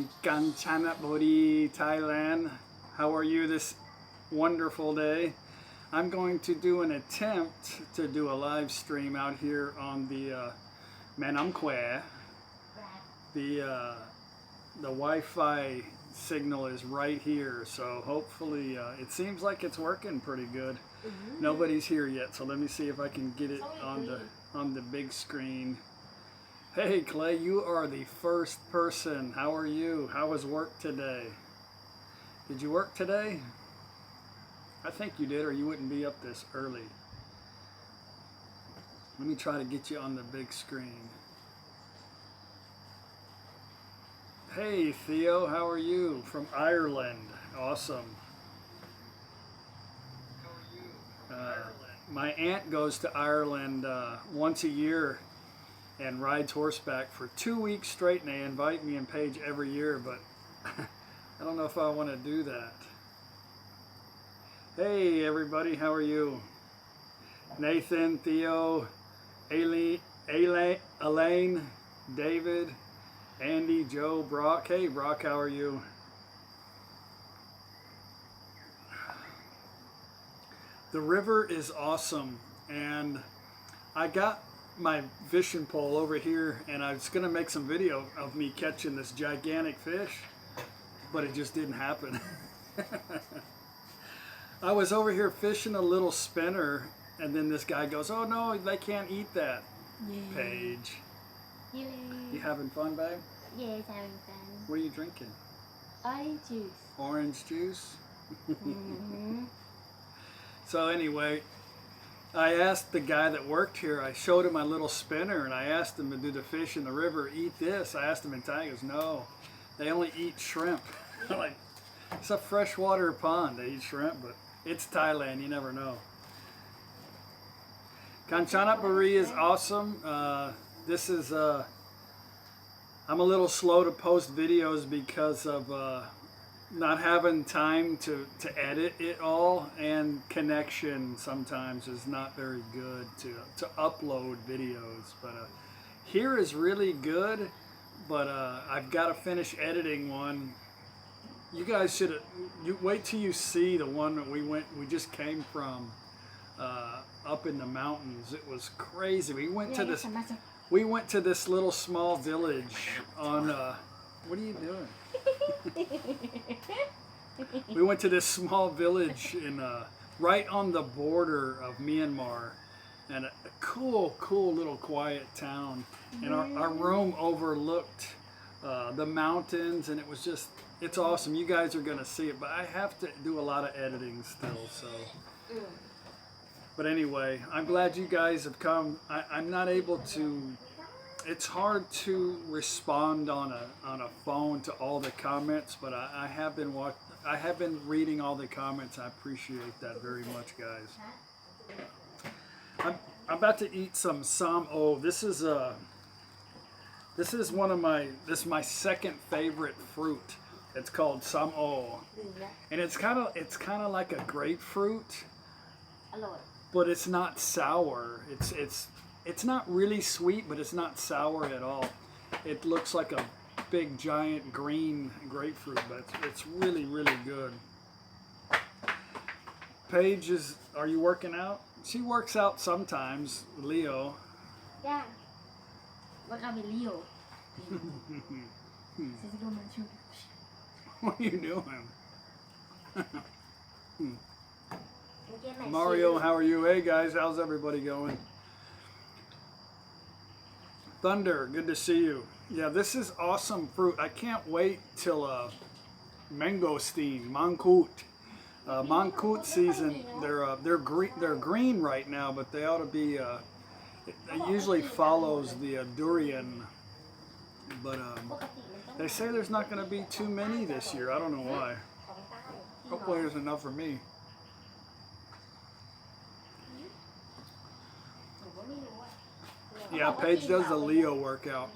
in Kanchanaburi, Thailand. How are you this wonderful day? I'm going to do an attempt to do a live stream out here on the Kwai. The Wi-Fi signal is right here, so hopefully it seems like it's working pretty good. Nobody's here yet, so let me see if I can get it on the big screen. Hey Clay, you are the first person. How are you? How was work today? Did you work today? I think you did, or you wouldn't be up this early. Let me try to get you on the big screen. Hey Theo, how are you? From Ireland. Awesome. How are you? My aunt goes to Ireland once a year and rides horseback for 2 weeks straight, and they invite me and Paige every year, but I don't know if I want to do that. Hey everybody, how are you? Nathan, Theo, Elaine, David, Andy, Joe, Brock. Hey Brock, how are you? The river is awesome, and I got my fishing pole over here, and I was gonna make some video of me catching this gigantic fish, but it just didn't happen. I was over here fishing a little spinner, and then this guy goes, "Oh no, they can't eat that." Yeah. Paige. Yeah. You having fun, babe? Yes, having fun. What are you drinking? Orange juice. Orange juice? Mm-hmm. So anyway, I asked the guy that worked here, I showed him my little spinner, and I asked him, "Do the fish in the river eat this?" I asked him in Thai. He goes, "No, they only eat shrimp." Like, it's a freshwater pond. They eat shrimp, but it's Thailand. You never know. Kanchanaburi is awesome. This is, I'm a little slow to post videos because of not having time to edit it all, and connection sometimes is not very good to upload videos. But here is really good, but I've got to finish editing one. You guys should wait till you see the one that we just came from up in the mountains. It was crazy. We went to this little small village on what are you doing? We went to this small village in right on the border of Myanmar, and a cool little quiet town, and our room overlooked the mountains, and it's awesome. You guys are gonna see it, but I have to do a lot of editing still, so. But anyway, I'm glad you guys have come. I'm not able to. It's hard to respond on a phone to all the comments, but I have been reading all the comments. I appreciate that very much, guys. I'm about to eat some sam-o. This is my second favorite fruit. It's called sam-o, and it's kind of like a grapefruit, but it's not sour. It's not really sweet, but it's not sour at all. It looks like a big giant green grapefruit, but it's really good. Paige, are you working out? She works out sometimes. Leo. Yeah. Work out with Leo. What are you doing? Mario, how are you? Hey guys, how's everybody going? Thunder, good to see you. Yeah, this is awesome fruit. I can't wait till mangosteen, mangkut season. They're green right now, but they ought to be. It usually follows the durian, but they say there's not going to be too many this year. I don't know why. Hopefully there's enough for me. Yeah, Paige does the Leo workout.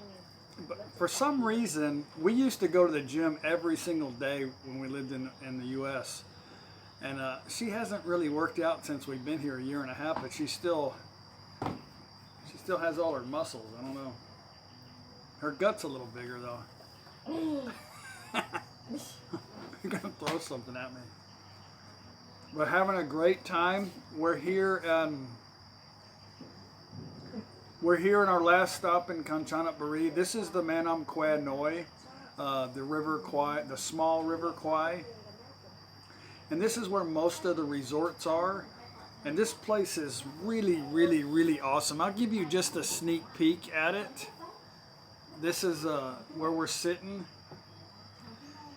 But for some reason, we used to go to the gym every single day when we lived in the U.S. And she hasn't really worked out since we've been here a year and a half, but she still has all her muscles. I don't know. Her gut's a little bigger though. something at me. We're having a great time. We're here in our last stop in Kanchanaburi. This is the Manam Kwai Noi, the river Kwai, the small river Kwai. And this is where most of the resorts are. And this place is really, really, really awesome. I'll give you just a sneak peek at it. This is where we're sitting.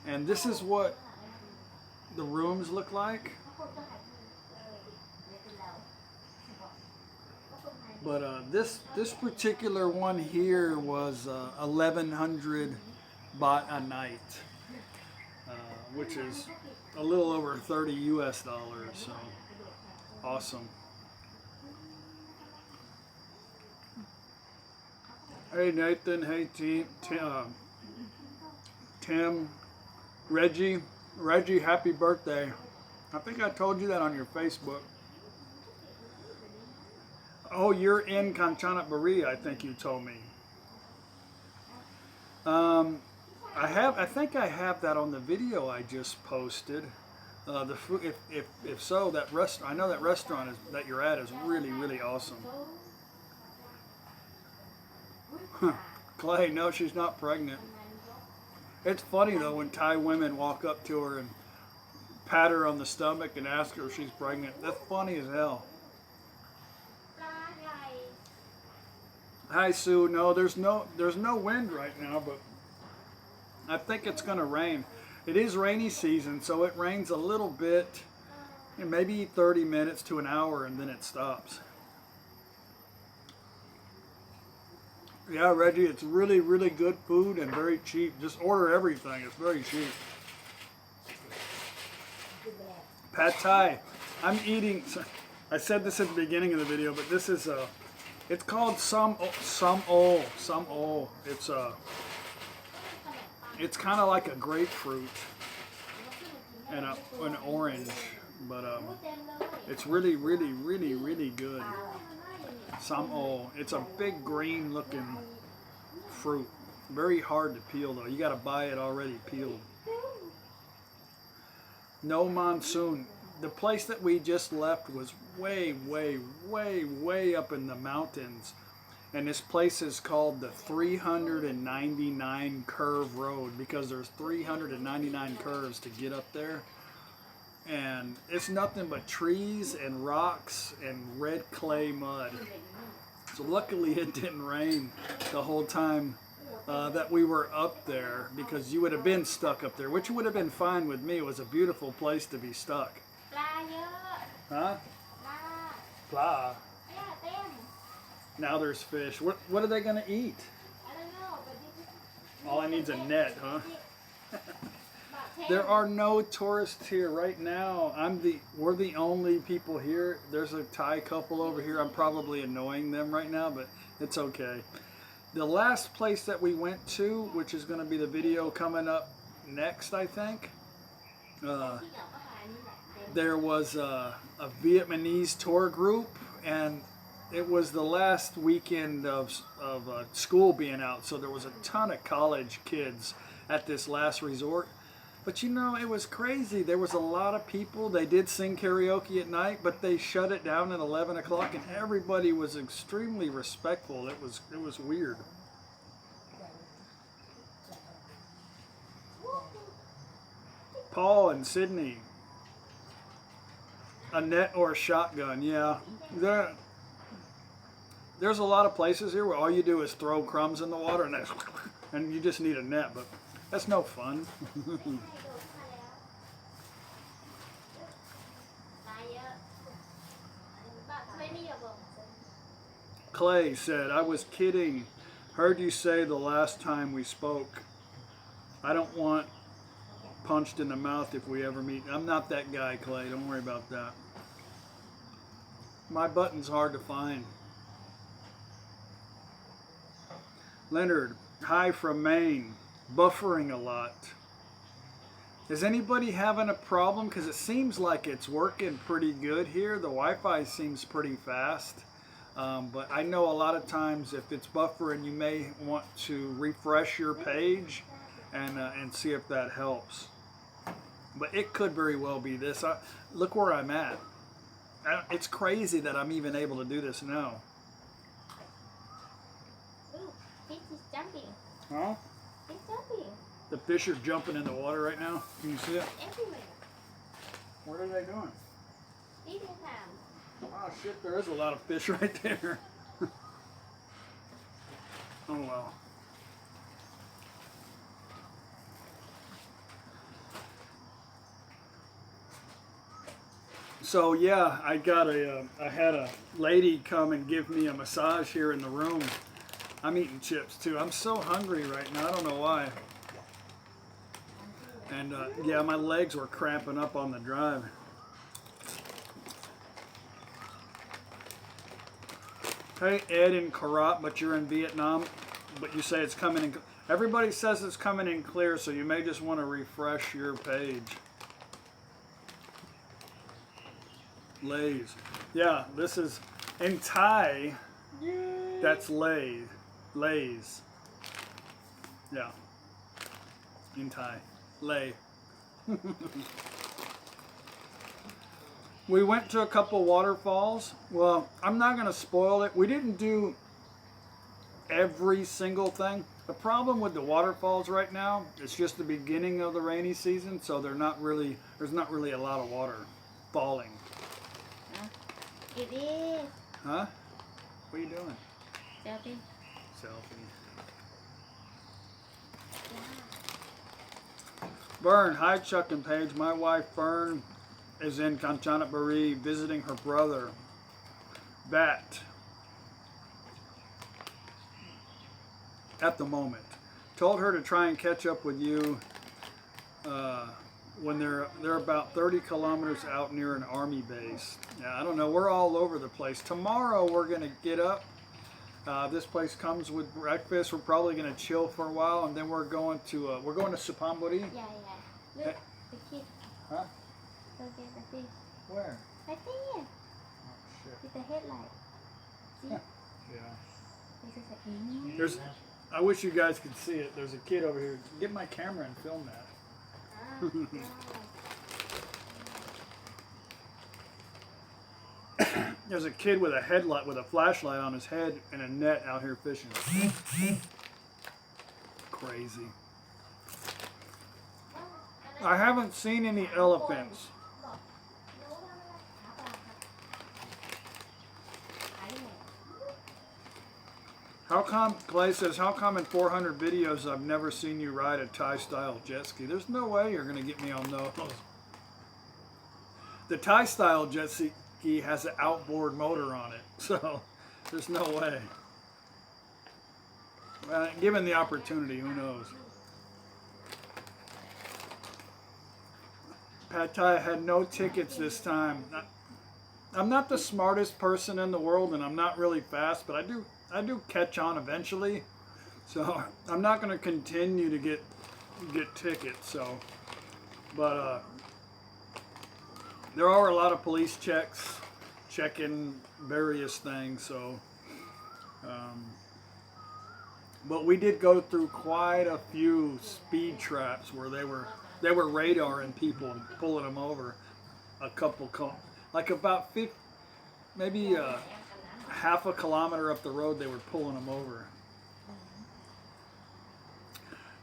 And this is what the rooms look like. But this particular one here was 1,100 baht a night, which is a little over 30 US dollars. So awesome. Hey Nathan, hey Tim, Reggie, happy birthday. I think I told you that on your Facebook. Oh, you're in Kanchanaburi, I think you told me. I think I have that on the video I just posted. The food, if so, that restaurant, I know that restaurant that you're at is really, really awesome. Clay, no, she's not pregnant. It's funny though when Thai women walk up to her and pat her on the stomach and ask her if she's pregnant. That's funny as hell. Hi Sue. No, there's no wind right now, but I think it's gonna rain. It is rainy season, so it rains a little bit, maybe 30 minutes to an hour, and then it stops. Yeah, Reggie, it's really, really good food and very cheap. Just order everything. It's very cheap. Pad Thai. I'm eating. I said this at the beginning of the video, but this is it's called some o. It's kind of like a grapefruit and an orange, but it's really, really, really, really good. Some o. It's a big green looking fruit. Very hard to peel though. You got to buy it already peeled. No monsoon. The place that we just left was way, way, way, way up in the mountains. And this place is called the 399 Curve Road because there's 399 curves to get up there. And it's nothing but trees and rocks and red clay mud. So luckily it didn't rain the whole time that we were up there, because you would have been stuck up there, which would have been fine with me. It was a beautiful place to be stuck. Huh? Pla. Now there's fish. What are they gonna eat? I don't know, but All I need's a net, huh? There are no tourists here right now. We're the only people here. There's a Thai couple over here. I'm probably annoying them right now, but it's okay. The last place that we went to, which is going to be the video coming up next, I think, there was a Vietnamese tour group, and it was the last weekend of school being out, so there was a ton of college kids at this last resort. But you know, it was crazy. There was a lot of people. They did sing karaoke at night, but they shut it down at 11 o'clock, and everybody was extremely respectful. It was weird. Paul and Sydney. A net or a shotgun, yeah. There's a lot of places here where all you do is throw crumbs in the water and you just need a net, but that's no fun. Clay said, I was kidding. Heard you say the last time we spoke. I don't want punched in the mouth if we ever meet. I'm not that guy, Clay. Don't worry about that. My button's hard to find. Leonard, hi from Maine. Buffering a lot. Is anybody having a problem? Because it seems like it's working pretty good here. The Wi-Fi seems pretty fast. But I know a lot of times if it's buffering, you may want to refresh your page and see if that helps. But it could very well be this. Look where I'm at. It's crazy that I'm even able to do this now. Ooh, fish is jumping. Huh? Fish jumping. The fish are jumping in the water right now. Can you see it? Everywhere. What are they doing? Eating time. Oh shit, there is a lot of fish right there. Oh well. So yeah, I had a lady come and give me a massage here in the room. I'm eating chips too. I'm so hungry right now. I don't know why. And yeah, my legs were cramping up on the drive. Hey, Ed in Karat, but you're in Vietnam, but you say it's coming in. Everybody says it's coming in clear, so you may just want to refresh your page. Lays. Yeah, this is in Thai. That's lay. Lays. Yeah. In Thai. Lay. We went to a couple waterfalls. Well, I'm not going to spoil it. We didn't do every single thing. The problem with the waterfalls right now, it's just the beginning of the rainy season, so there's not really a lot of water falling. It is. Huh? What are you doing? Selfie. Selfie. Vern, hi Chuck and Paige. My wife Vern is in Kanchanaburi visiting her brother, Bat, at the moment. Told her to try and catch up with you when they're about 30 kilometers out near an army base. Yeah, I don't know. We're all over the place. Tomorrow we're gonna get up. This place comes with breakfast. We're probably gonna chill for a while, and then we're going to Supanburi. Yeah. Look, the kid. Huh? Go get the fish. Where? Right there. Oh shit. With the headlight. See? Yeah. This is a There's. I wish you guys could see it. There's a kid over here. Get my camera and film that. There's a kid with a headlight, with a flashlight on his head and a net out here fishing. Crazy. I haven't seen any elephants. How come, Clay says, how come in 400 videos I've never seen you ride a Thai-style jet ski? There's no way you're going to get me on those. The Thai-style jet ski has an outboard motor on it, so there's no way. Given the opportunity, who knows? Pad Thai had no tickets this time. I'm not the smartest person in the world, and I'm not really fast, but I do catch on eventually. So I'm not going to continue to get tickets. So, but there are a lot of police checks, checking various things. So, but we did go through quite a few speed traps where they were radaring people and pulling them over. A couple, like about 50, maybe half a kilometer up the road, they were pulling them over.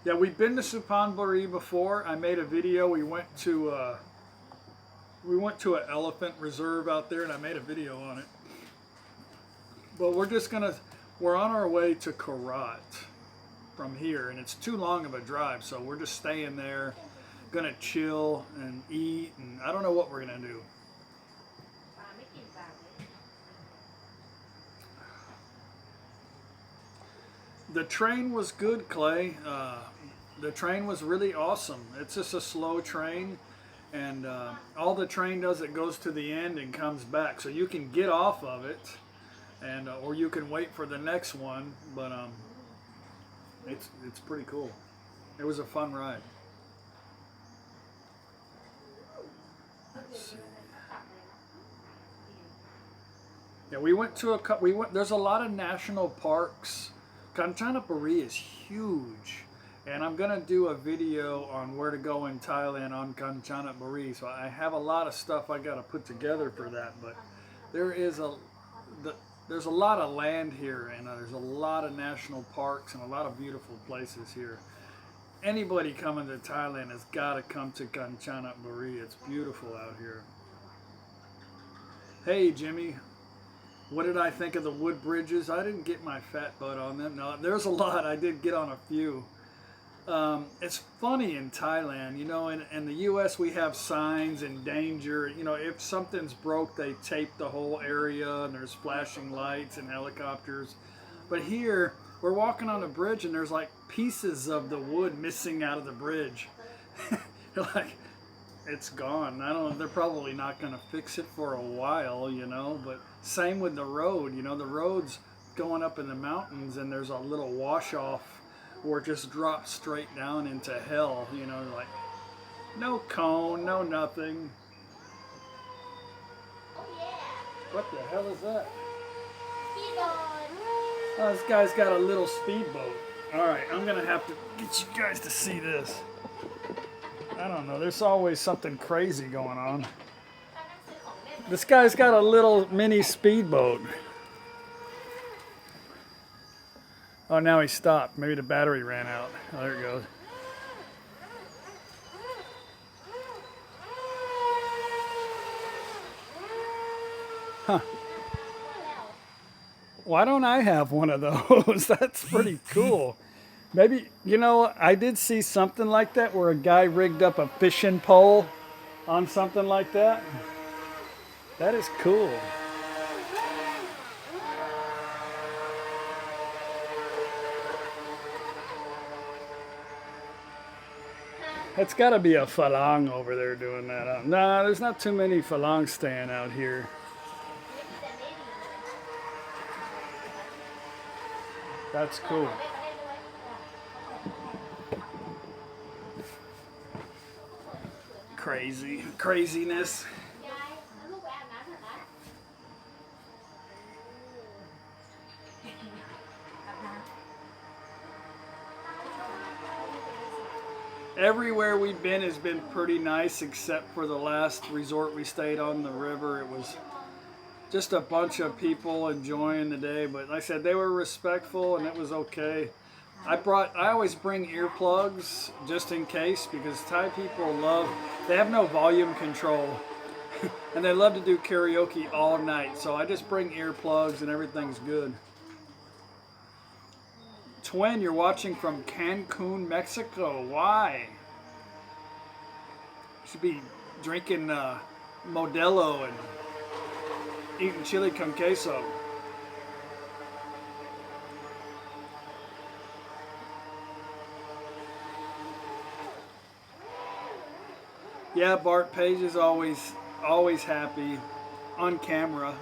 Yeah, we've been to Supanburi before. I made a video. We went to an elephant reserve out there, and I made a video on it. But we're on our way to Karat from here, and it's too long of a drive, so we're just staying there, gonna chill and eat, and I don't know what we're gonna do. The train was good, Clay. The train was really awesome. It's just a slow train, and all the train does, it goes to the end and comes back. So you can get off of it, and or you can wait for the next one. But it's pretty cool. It was a fun ride. Let's see. Yeah, we went to there's a lot of national parks. Kanchanaburi is huge, And I'm gonna do a video on where to go in Thailand on Kanchanaburi. So I have a lot of stuff I gotta put together for that. But there is there's a lot of land here, and there's a lot of national parks and a lot of beautiful places here. Anybody coming to Thailand has got to come to Kanchanaburi. It's beautiful out here. Hey Jimmy, what did I think of the wood bridges? I didn't get my fat butt on them. No, there's a lot. I did get on a few. It's funny in Thailand, you know, in the US we have signs and danger. You know, if something's broke, they tape the whole area and there's flashing lights and helicopters. But here, we're walking on a bridge and there's like pieces of the wood missing out of the bridge. Like, it's gone. I don't know, they're probably not going to fix it for a while, you know, but same with the road. You know, the road's going up in the mountains and there's a little wash off or just drop straight down into hell, you know, like no cone, no nothing. What the hell is that? Oh, this guy's got a little speedboat. All right, I'm gonna have to get you guys to see this. I don't know, there's always something crazy going on. This guy's got a little mini speedboat. Oh, now he stopped. Maybe the battery ran out. Oh, there it goes. Huh. Why don't I have one of those? That's pretty cool. Maybe, you know, I did see something like that where a guy rigged up a fishing pole on something like that. That is cool. It's got to be a falang over there doing that. Nah, there's not too many falang staying out here. That's cool. Craziness. Everywhere we've been has been pretty nice except for the last resort we stayed on the river. It was just a bunch of people enjoying the day, but like I said, they were respectful and it was okay. I always bring earplugs just in case, because Thai people they have no volume control and they love to do karaoke all night. So I just bring earplugs and everything's good. Twin, you're watching from Cancun, Mexico. Why? You should be drinking Modelo and eating chili con queso. Yeah, Bart Page is always happy on camera.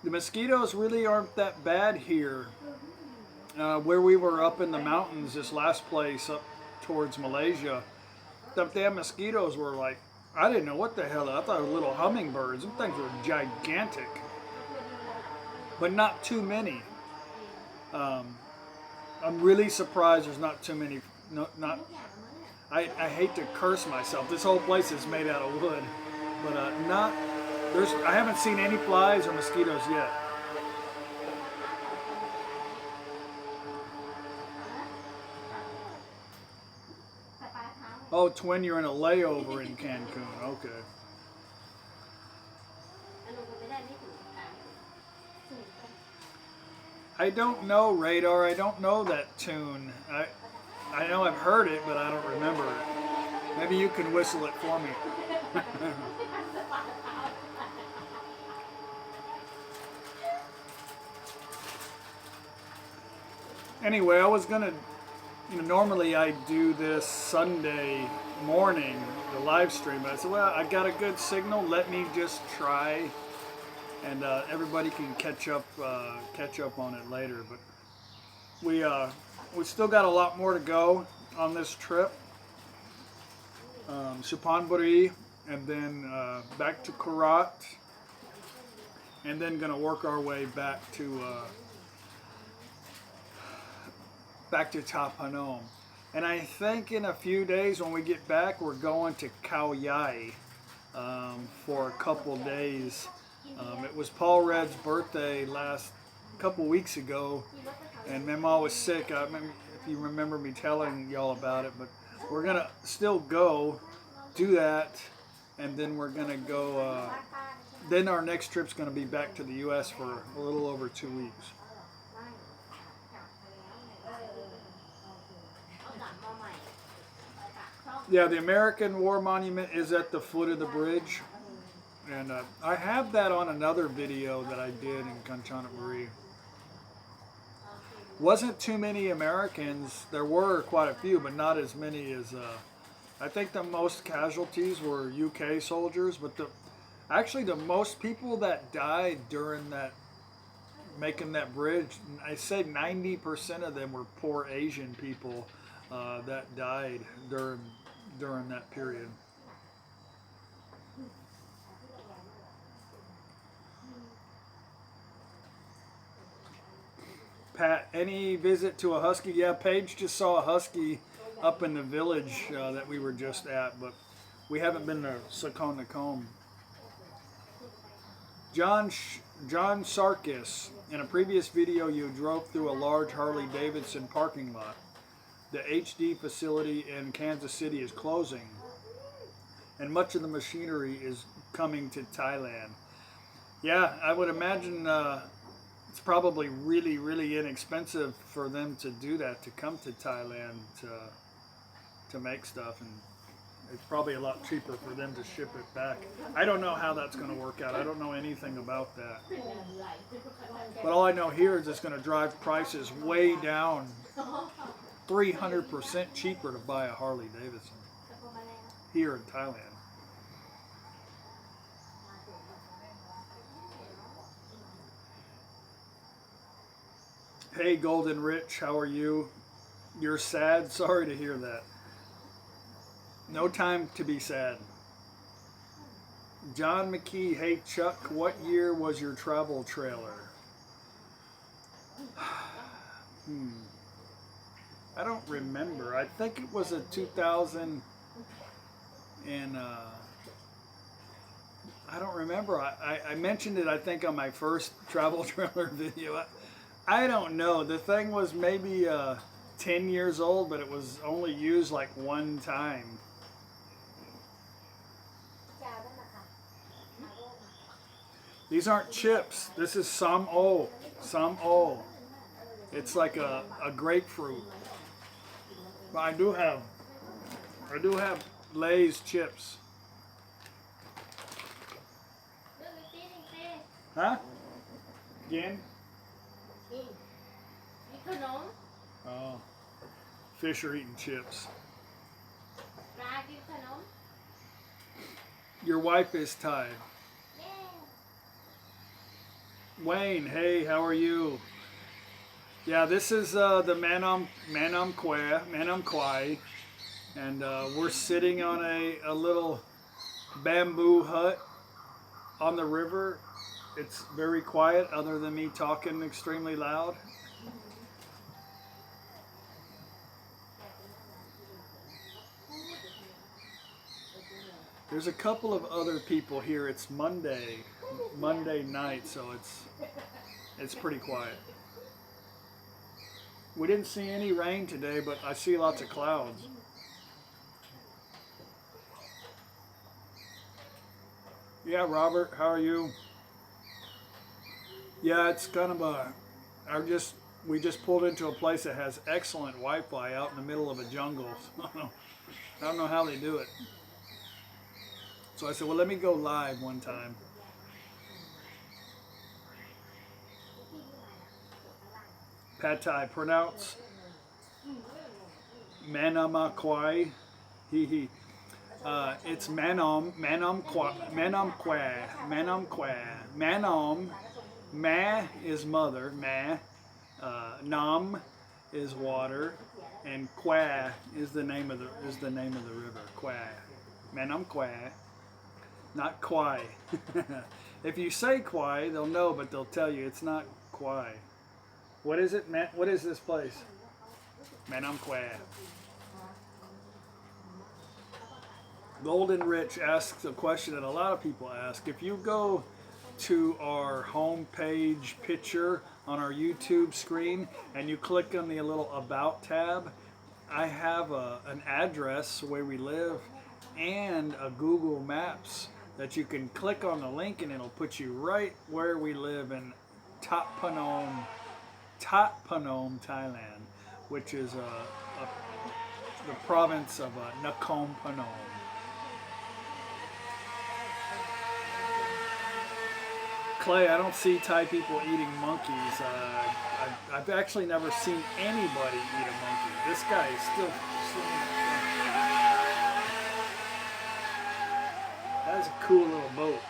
The mosquitoes really aren't that bad here. Where we were up in the mountains, this last place up towards Malaysia, the damn mosquitoes were like, I didn't know what the hell. I thought they were little hummingbirds. Them things were gigantic, but not too many. I'm really surprised there's not too many. I hate to curse myself. This whole place is made out of wood, but I haven't seen any flies or mosquitoes yet. Oh, Twin, you're in a layover in Cancun. Okay. I don't know, Radar. I don't know that tune. I know I've heard it, but I don't remember it. Maybe you can whistle it for me. Anyway, I was gonna, normally I do this Sunday morning, the live stream, but I said, well, I got a good signal, let me just try, and everybody can catch up on it later. But we still got a lot more to go on this trip. Supanburi, and then back to Korat, and then gonna work our way back to back to Tapanom. And I think in a few days when we get back, we're going to Kwai for a couple days. It was Paul Red's birthday last couple weeks ago, and Mama was sick. I remember, if you remember me telling y'all about it, but we're gonna still go do that, and then we're gonna go. Then our next trip's gonna be back to the U.S. for a little over 2 weeks. Yeah, the American War Monument is at the foot of the bridge. And I have that on another video that I did in Kanchanaburi. Wasn't too many Americans. There were quite a few, but not as many as... I think the most casualties were UK soldiers, but actually the most people that died during that, making that bridge, I say 90% of them were poor Asian people that died during that period. Pat, any visit to a husky? Yeah, Paige just saw a husky up in the village that we were just at, but we haven't been to Sakon-Nakom. John Sarkis, in a previous video you drove through a large Harley-Davidson parking lot. The HD facility in Kansas City is closing, and much of the machinery is coming to Thailand. Yeah, I would imagine it's probably really, really inexpensive for them to do that, to come to Thailand to make stuff, and it's probably a lot cheaper for them to ship it back. I don't know how that's going to work out. I don't know anything about that. But all I know here is it's going to drive prices way down, 300% cheaper to buy a Harley-Davidson here in Thailand. Hey, Golden Rich, how are you? You're sad? Sorry to hear that. No time to be sad. John McKee, hey Chuck, what year was your travel trailer? I don't remember. I think it was a 2000 and I don't remember. I mentioned it, I think, on my first travel trailer video. I don't know. The thing was maybe 10 years old, but it was only used like one time. These aren't chips. This is sam-o. Sam-o. It's like a grapefruit. But I do have Lay's chips. Huh? Again? Oh. Fish are eating chips. Your wife is Thai. Wayne, hey, how are you? Yeah, this is the Manam Kwai, and we're sitting on a little bamboo hut on the river. It's very quiet, other than me talking extremely loud. There's a couple of other people here. It's Monday night, so it's pretty quiet. We didn't see any rain today, but I see lots of clouds. Yeah, Robert, how are you? Yeah, it's kind of we just pulled into a place that has excellent Wi-Fi out in the middle of a jungle. I don't know how they do it. So I said, well, let me go live one time. Pad Thai, pronounce Manama Kwai. It's Manam Kwai. Ma is mother, Nam is water, and Kwai is the name of the river. Kwai. Manam Kwai. Not Kwai. If you say Kwai, they'll know, but they'll tell you it's not Kwai. What is it, Matt? What is this place? Manam Kwai. Golden Rich asks a question that a lot of people ask. If you go to our home page picture on our YouTube screen and you click on the little About tab, I have an address where we live and a Google Maps that you can click on the link and it'll put you right where we live in Thap Phnom, Thailand, which is the province of Nakhon Phanom. Clay, I don't see Thai people eating monkeys. I've actually never seen anybody eat a monkey. This guy is still swimming. That's a cool little boat.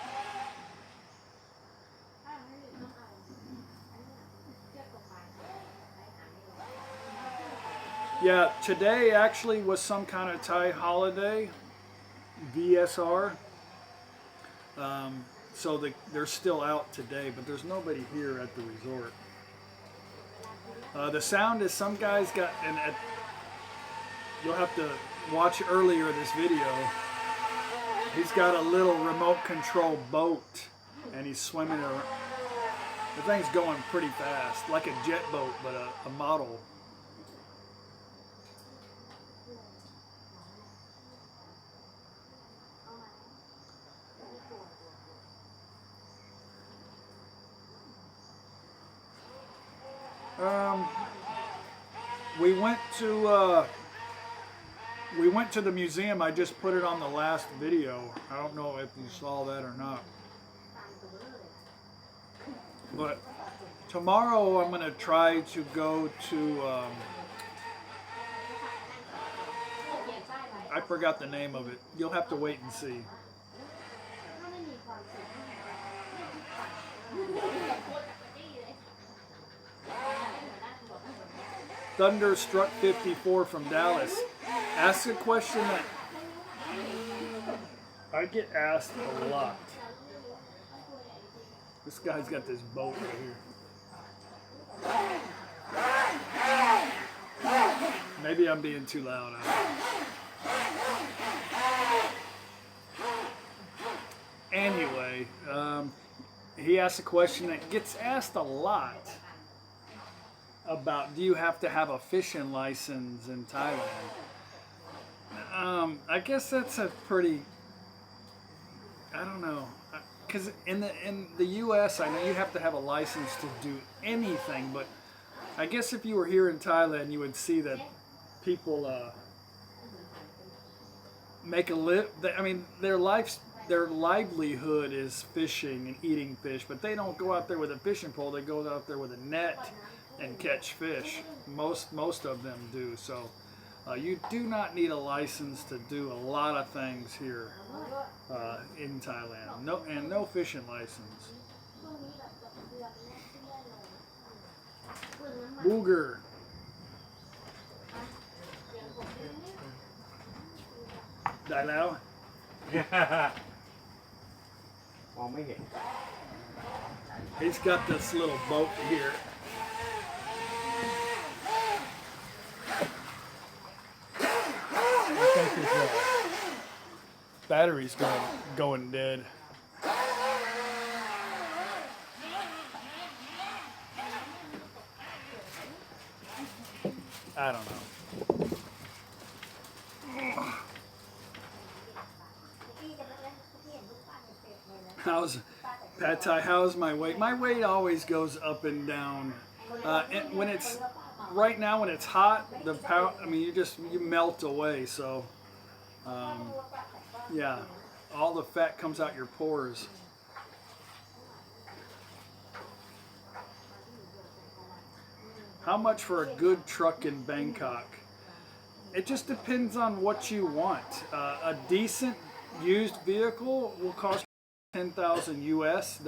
Yeah, today actually was some kind of Thai holiday, VSR. So they're still out today, but there's nobody here at the resort. The sound is some guys got, you'll have to watch earlier this video. He's got a little remote control boat and he's swimming around. The thing's going pretty fast, like a jet boat, but a model. We went to the museum. I just put it on the last video. I don't know if you saw that or not. But tomorrow I'm going to try to go to, I forgot the name of it. You'll have to wait and see. Thunderstruck 54 from Dallas. Ask a question that I get asked a lot. This guy's got this boat right here. Maybe I'm being too loud. Anyway, he asked a question that gets asked a lot about, do you have to have a fishing license in Thailand? I guess that's a pretty, I don't know, because in the U.S. I know you have to have a license to do anything, but I guess if you were here in Thailand, you would see that people make I mean, their livelihood is fishing and eating fish, but they don't go out there with a fishing pole. They go out there with a net and catch fish. Most of them do. So you do not need a license to do a lot of things here in Thailand. No fishing license. Booger. Dai Lao. มองไม่เห็น He's got this little boat here. I think his battery's going dead. I don't know. Pad Thai, how's my weight? My weight always goes up and down. And when it's right now, when it's hot, I mean, you melt away. So, yeah, all the fat comes out your pores. How much for a good truck in Bangkok? It just depends on what you want. A decent used vehicle will cost $10,000 US.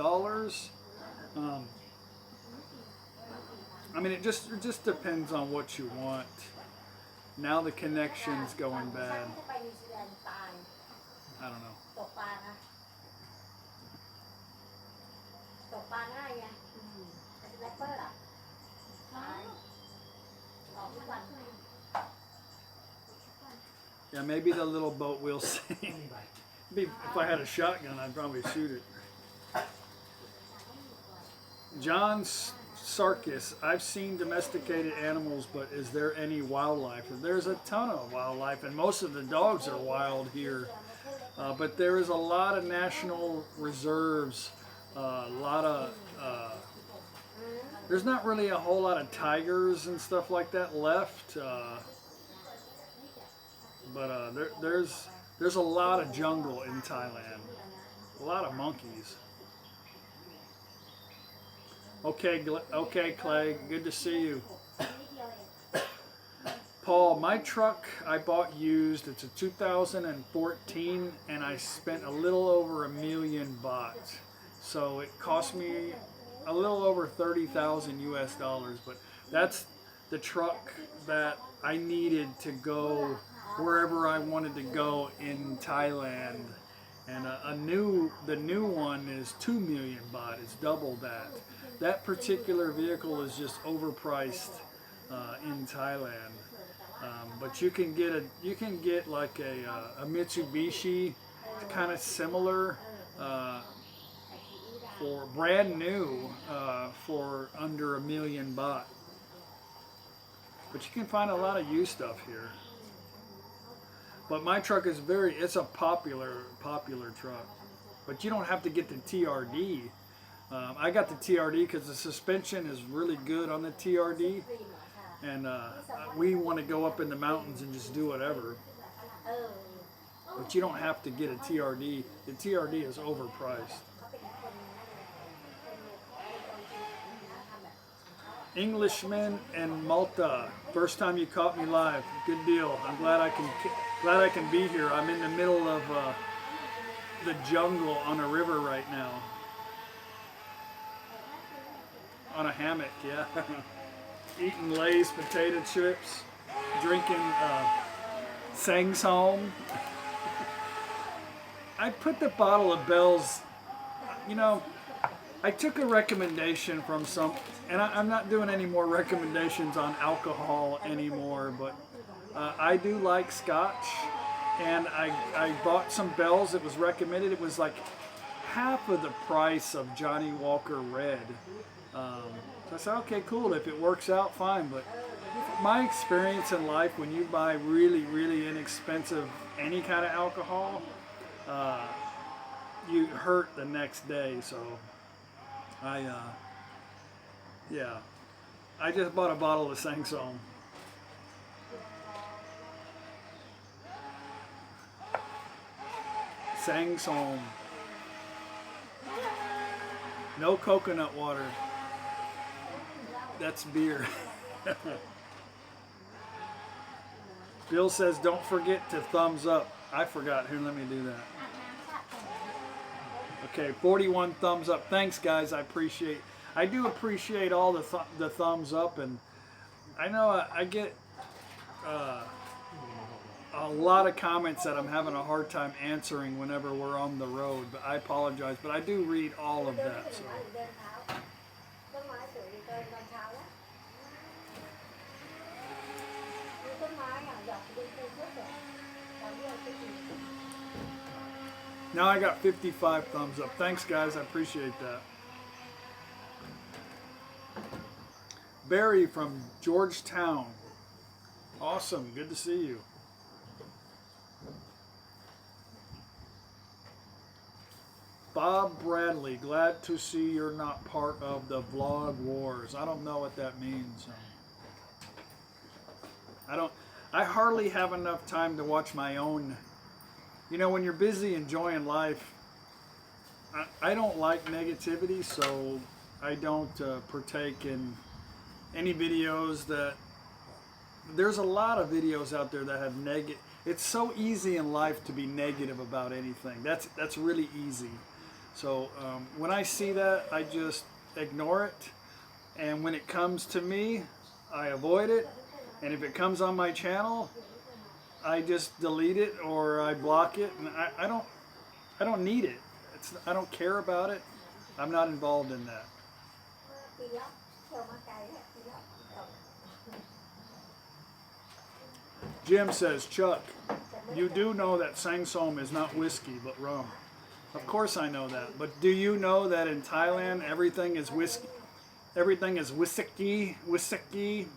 I mean, it just depends on what you want. Now the connection's going bad. I don't know. ตกปลาง่ายไงแรปเปอร์ล่ะออกทุกวัน Yeah, maybe the little boat will sink. If I had a shotgun, I'd probably shoot it. John Sarkis, I've seen domesticated animals, but is there any wildlife? There's a ton of wildlife, and most of the dogs are wild here. But there is a lot of national reserves, a lot of, there's not really a whole lot of tigers and stuff like that left. But there's a lot of jungle in Thailand, a lot of monkeys. Okay, Clay, good to see you. Paul, my truck I bought used. It's a 2014, and I spent a little over $1 million baht. So it cost me a little over 30,000 US dollars. But that's the truck that I needed to go wherever I wanted to go in Thailand. And the new one is 2 million baht. It's double that. That particular vehicle is just overpriced in Thailand. But you can get like a Mitsubishi, kind of similar, for brand new for under $1 million baht. But you can find a lot of used stuff here. But my truck is it's a popular truck. But you don't have to get the TRD. I got the TRD because the suspension is really good on the TRD. And we want to go up in the mountains and just do whatever. But you don't have to get a TRD. The TRD is overpriced. Englishman and Malta. First time you caught me live. Good deal. I'm glad I can be here. I'm in the middle of the jungle on a river right now. On a hammock, yeah. Eating Lay's potato chips, drinking Sangsom. I put the bottle of Bell's, I took a recommendation from and I'm not doing any more recommendations on alcohol anymore, but I do like scotch, and I bought some Bell's. It was recommended. It was like half of the price of Johnny Walker Red. So I said, okay, cool. If it works out, fine. But my experience in life, when you buy really, really inexpensive any kind of alcohol, you hurt the next day. So I just bought a bottle of Sangsom. Sangsom. No coconut water. That's beer. Bill says, don't forget to thumbs up. I forgot. Here, let me do that. Okay, 41 thumbs up. Thanks, guys. I do appreciate all the thumbs up, and I know I get a lot of comments that I'm having a hard time answering whenever we're on the road, but I apologize. But I do read all of that. So. Now I got 55 thumbs up. Thanks, guys. I appreciate that. Barry from Georgetown. Awesome. Good to see you. Bob Bradley. Glad to see you're not part of the vlog wars. I don't know what that means. I hardly have enough time to watch my own. When you're busy enjoying life, I don't like negativity, so I don't partake in any videos that... There's a lot of videos out there that have negative... It's so easy in life to be negative about anything. That's really easy. So when I see that, I just ignore it. And when it comes to me, I avoid it. And if it comes on my channel, I just delete it or I block it, and I don't need it. I don't care about it. I'm not involved in that. Jim says, Chuck, You do know that Sangsom is not whiskey but rum. Of course I know that. But do you know that in Thailand everything is whiskey? Everything is whiskey, whiskey.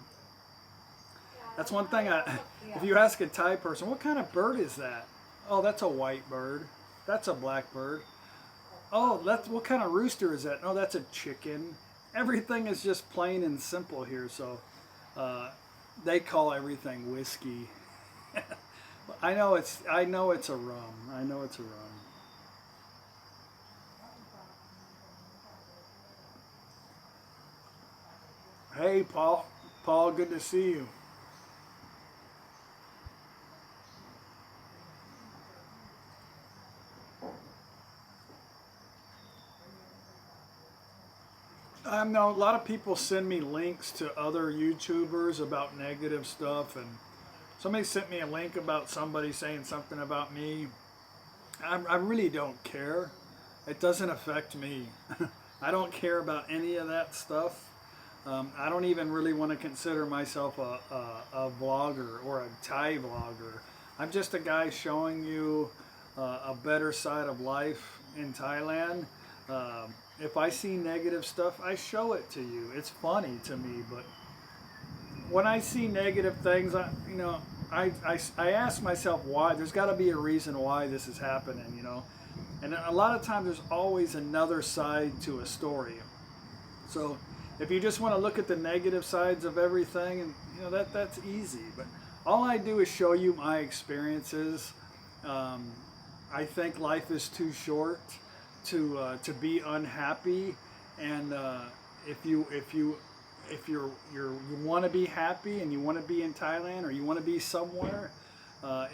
That's one thing if you ask a Thai person, what kind of bird is that? Oh, that's a white bird. That's a black bird. Oh, that's what kind of rooster is that? Oh, that's a chicken. Everything is just plain and simple here, so they call everything whiskey. I know it's a rum. I know it's a rum. Hey, Paul. Paul, good to see you. I know a lot of people send me links to other YouTubers about negative stuff, and somebody sent me a link about somebody saying something about me. I really don't care. It doesn't affect me. I don't care about any of that stuff. I don't even really want to consider myself a vlogger or a Thai vlogger. I'm just a guy showing you a better side of life in Thailand. If I see negative stuff, I show it to you. It's funny to me, but when I see negative things, I ask myself why. There's got to be a reason why this is happening, you know. And a lot of times there's always another side to a story. So if you just want to look at the negative sides of everything, and you know that's easy. But all I do is show you my experiences. I think life is too short to be unhappy, and if you want to be happy and you want to be in Thailand or you want to be somewhere,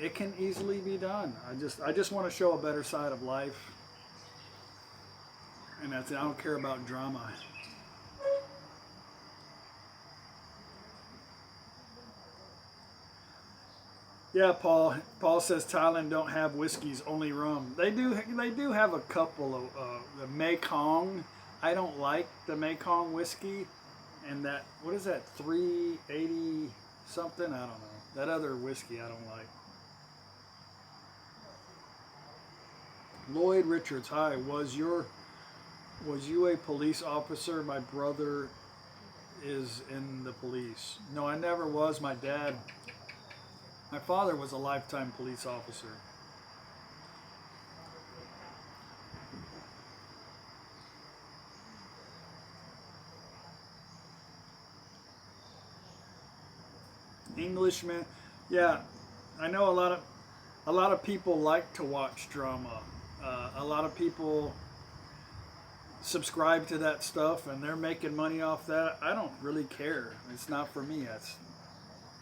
it can easily be done. I just want to show a better side of life, and that's it. I don't care about drama. Yeah, Paul. Paul says Thailand don't have whiskeys, only rum. They do. They do have a couple of the Mekong. I don't like the Mekong whiskey, and that what is that 380 something? I don't know. That other whiskey I don't like. Lloyd Richards, hi. Was you a police officer? My brother is in the police. No, I never was. My father was a lifetime police officer. Englishman, yeah, I know a lot of people like to watch drama. A lot of people subscribe to that stuff, and they're making money off that. I don't really care. It's not for me. That's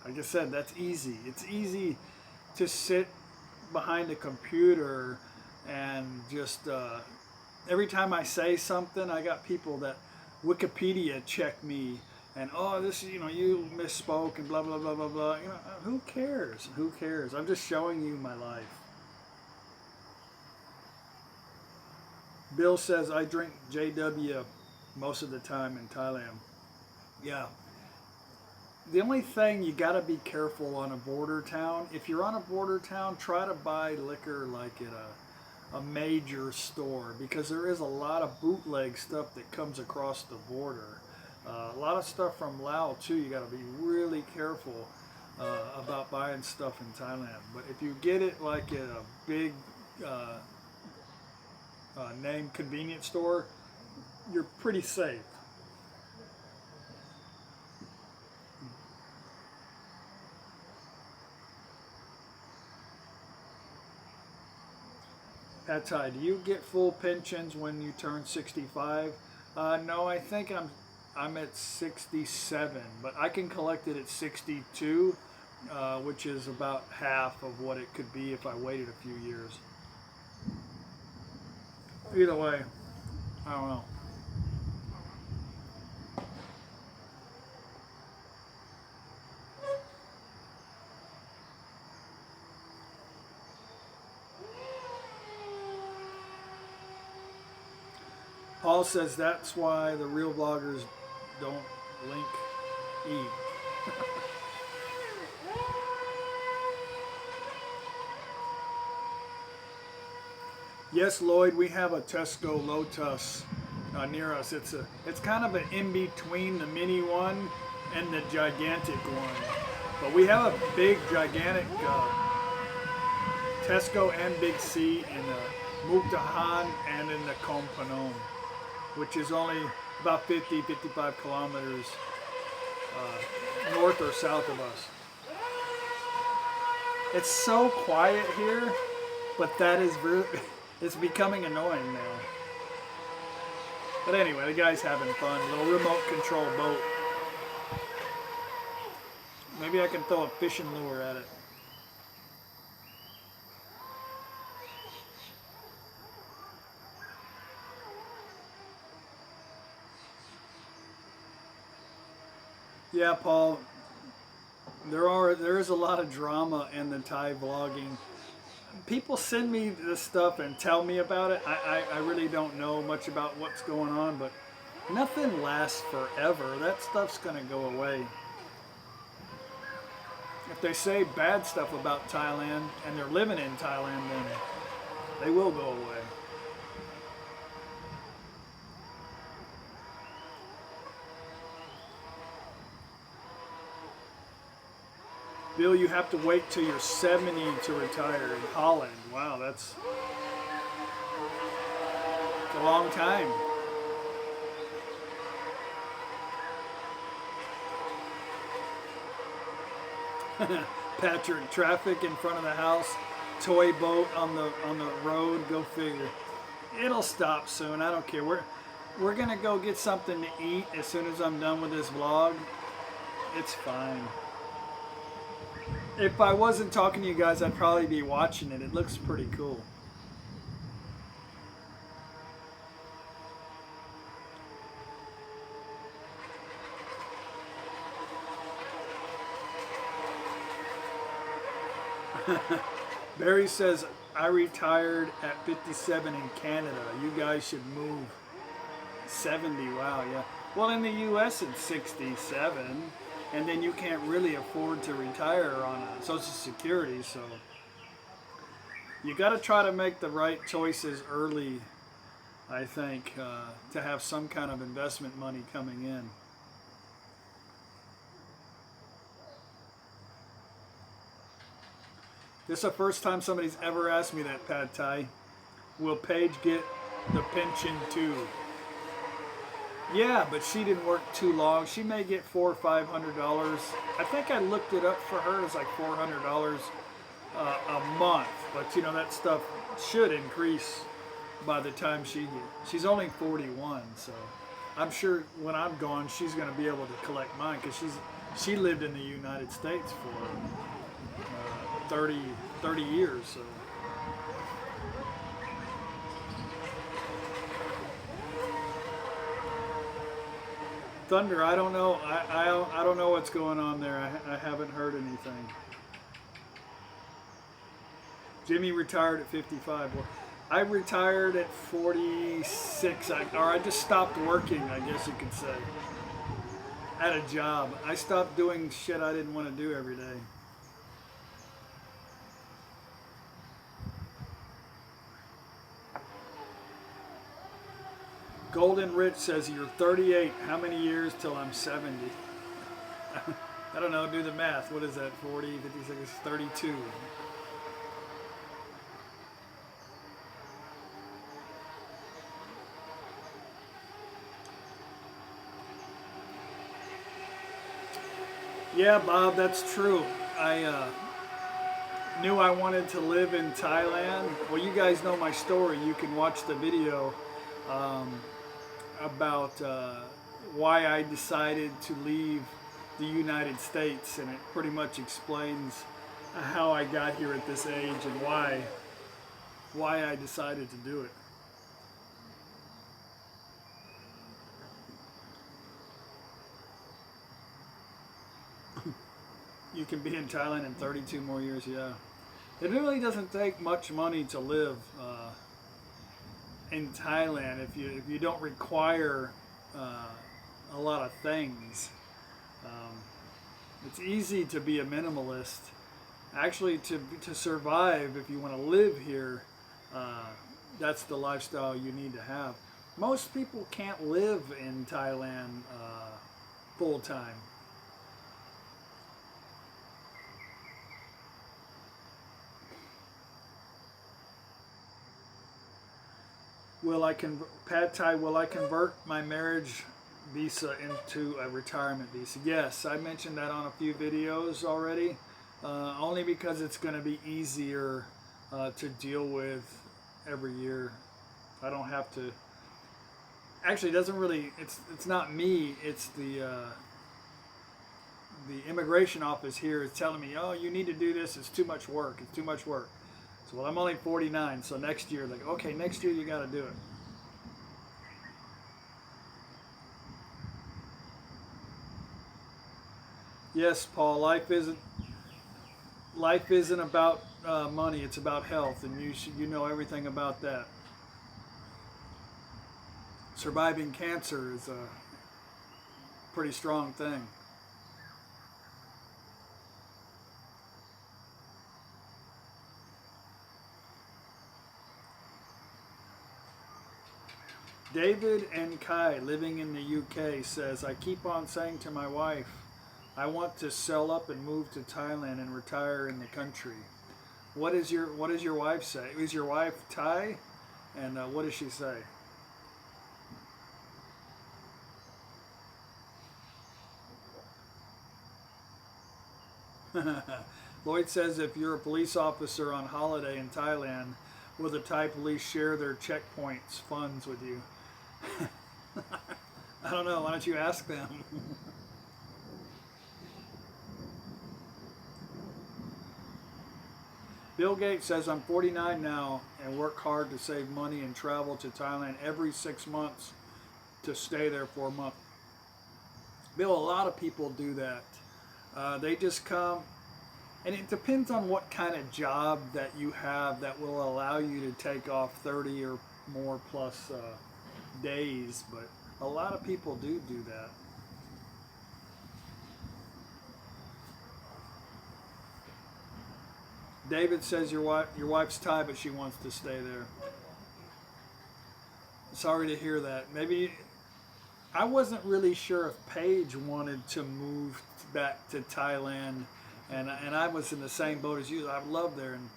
like I said, that's easy. It's easy to sit behind a computer and just every time I say something, I got people that Wikipedia check me and oh, this you misspoke and blah blah blah blah blah. Who cares? Who cares? I'm just showing you my life. Bill says I drink JW most of the time in Thailand. Yeah. The only thing you got to be careful on a border town, if you're on a border town, try to buy liquor like at a major store, because there is a lot of bootleg stuff that comes across the border. A lot of stuff from Laos too. You got to be really careful about buying stuff in Thailand. But if you get it like at a big name convenience store, you're pretty safe. Patai, do you get full pensions when you turn 65? No, I think I'm at 67, but I can collect it at 62, which is about half of what it could be if I waited a few years. Either way, I don't know. Paul says that's why the real vloggers don't link eat. Yes, Lloyd, we have a Tesco Lotus near us. It's kind of an in between the mini one and the gigantic one. But we have a big, gigantic Tesco and Big C in Mukdahan and in the Khon Phanom, which is only about 50-55 kilometers north or south of us. It's so quiet here, but that is it's becoming annoying now. But anyway, the guy's having fun. Little remote control boat. Maybe I can throw a fishing lure at it. Yeah, Paul, there is a lot of drama in the Thai vlogging. People send me this stuff and tell me about it. I really don't know much about what's going on, but nothing lasts forever. That stuff's gonna go away. If they say bad stuff about Thailand and they're living in Thailand, then they will go away. Bill, you have to wait till you're 70 to retire in Holland. Wow, that's a long time. Patrick, traffic in front of the house, toy boat on the road. Go figure. It'll stop soon. I don't care. We're gonna go get something to eat as soon as I'm done with this vlog. It's fine. If I wasn't talking to you guys, I'd probably be watching it. It looks pretty cool. Barry says, I retired at 57 in Canada. You guys should move. 70, wow, yeah. Well, in the US it's 67, and then you can't really afford to retire on a Social Security, so you got to try to make the right choices early, I think, to have some kind of investment money coming in. This is the first time somebody's ever asked me that, Pad Thai. Will Paige get the pension too? Yeah, but she didn't work too long. She may get $400 or $500. I think I looked it up for her. It's like $400 a month. But you know, that stuff should increase by the time she's only 41. So I'm sure when I'm gone, she's going to be able to collect mine because she lived in the United States for 30 years. So. Thunder, I don't know. I don't know what's going on there. I haven't heard anything. Jimmy retired at 55. Well, I retired at 46. I just stopped working, I guess you could say. At a job. I stopped doing shit I didn't want to do every day. Golden Rich says, you're 38. How many years till I'm 70? I don't know. Do the math. What is that? 40, 56, 32. Yeah, Bob, that's true. I knew I wanted to live in Thailand. Well, you guys know my story. You can watch the video about why I decided to leave the United States, and it pretty much explains how I got here at this age and why I decided to do it. You can be in Thailand in 32 more years, yeah. It really doesn't take much money to live in Thailand if you don't require a lot of things. It's easy to be a minimalist. Actually, to survive, if you want to live here, that's the lifestyle you need to have. Most people can't live in Thailand full time. Pad Thai, will I convert my marriage visa into a retirement visa? Yes, I mentioned that on a few videos already. Only because it's going to be easier to deal with every year. I don't have to. Actually, it doesn't really. It's not me. It's the immigration office here is telling me, oh, you need to do this. It's too much work. It's too much work. So, well, I'm only 49. So next year, like, okay, next year you got to do it. Yes, Paul. Life isn't about money. It's about health, and you know everything about that. Surviving cancer is a pretty strong thing. David and Kai, living in the UK, says, I keep on saying to my wife, I want to sell up and move to Thailand and retire in the country. What does your wife say? Is your wife Thai? And what does she say? Lloyd says, if you're a police officer on holiday in Thailand, will the Thai police share their checkpoints funds with you? I don't know. Why don't you ask them? Bill Gates says, I'm 49 now and work hard to save money and travel to Thailand every 6 months to stay there for a month. Bill, a lot of people do that. They just come, and it depends on what kind of job that you have that will allow you to take off 30 or more plus days, but a lot of people do that. David says your wife's Thai, but she wants to stay there. Sorry to hear that. Maybe I wasn't really sure if Paige wanted to move back to Thailand, and I was in the same boat as you. I love there, and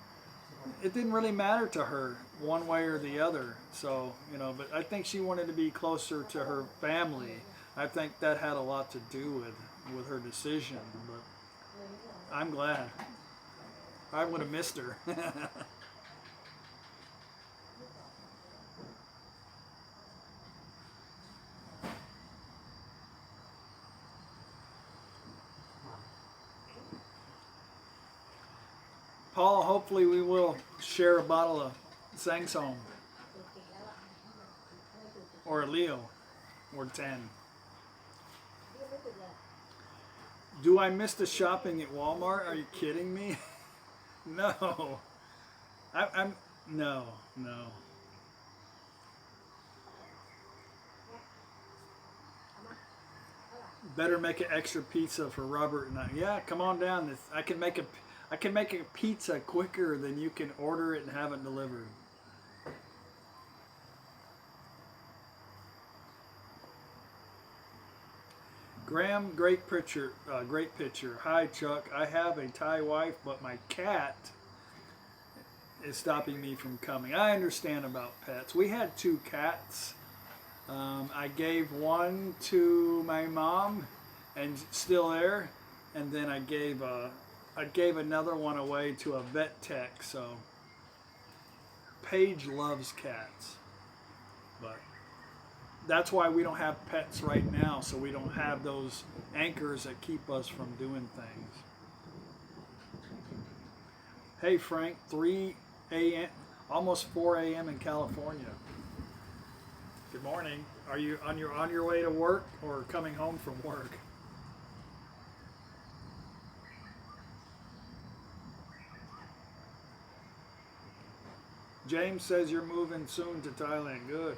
it didn't really matter to her one way or the other. So but I think she wanted to be closer to her family. I think that had a lot to do with her decision. But I'm glad. I would have missed her. Paul, hopefully we will share a bottle of Sangsong or a Leo or 10. Do I miss the shopping at Walmart? Are you kidding me? No. I'm no. Better make an extra pizza for Robert and I. Yeah, come on down. I can make a pizza quicker than you can order it and have it delivered. Graham, great picture. Hi, Chuck. I have a Thai wife, but my cat is stopping me from coming. I understand about pets. We had 2 cats. I gave one to my mom, and still there, and then I gave another one away to a vet tech. So Paige loves cats, but that's why we don't have pets right now. So we don't have those anchors that keep us from doing things. Hey Frank, 3 a.m. almost 4 a.m. in California. Good morning. Are you on your way to work or coming home from work? James says you're moving soon to Thailand. Good.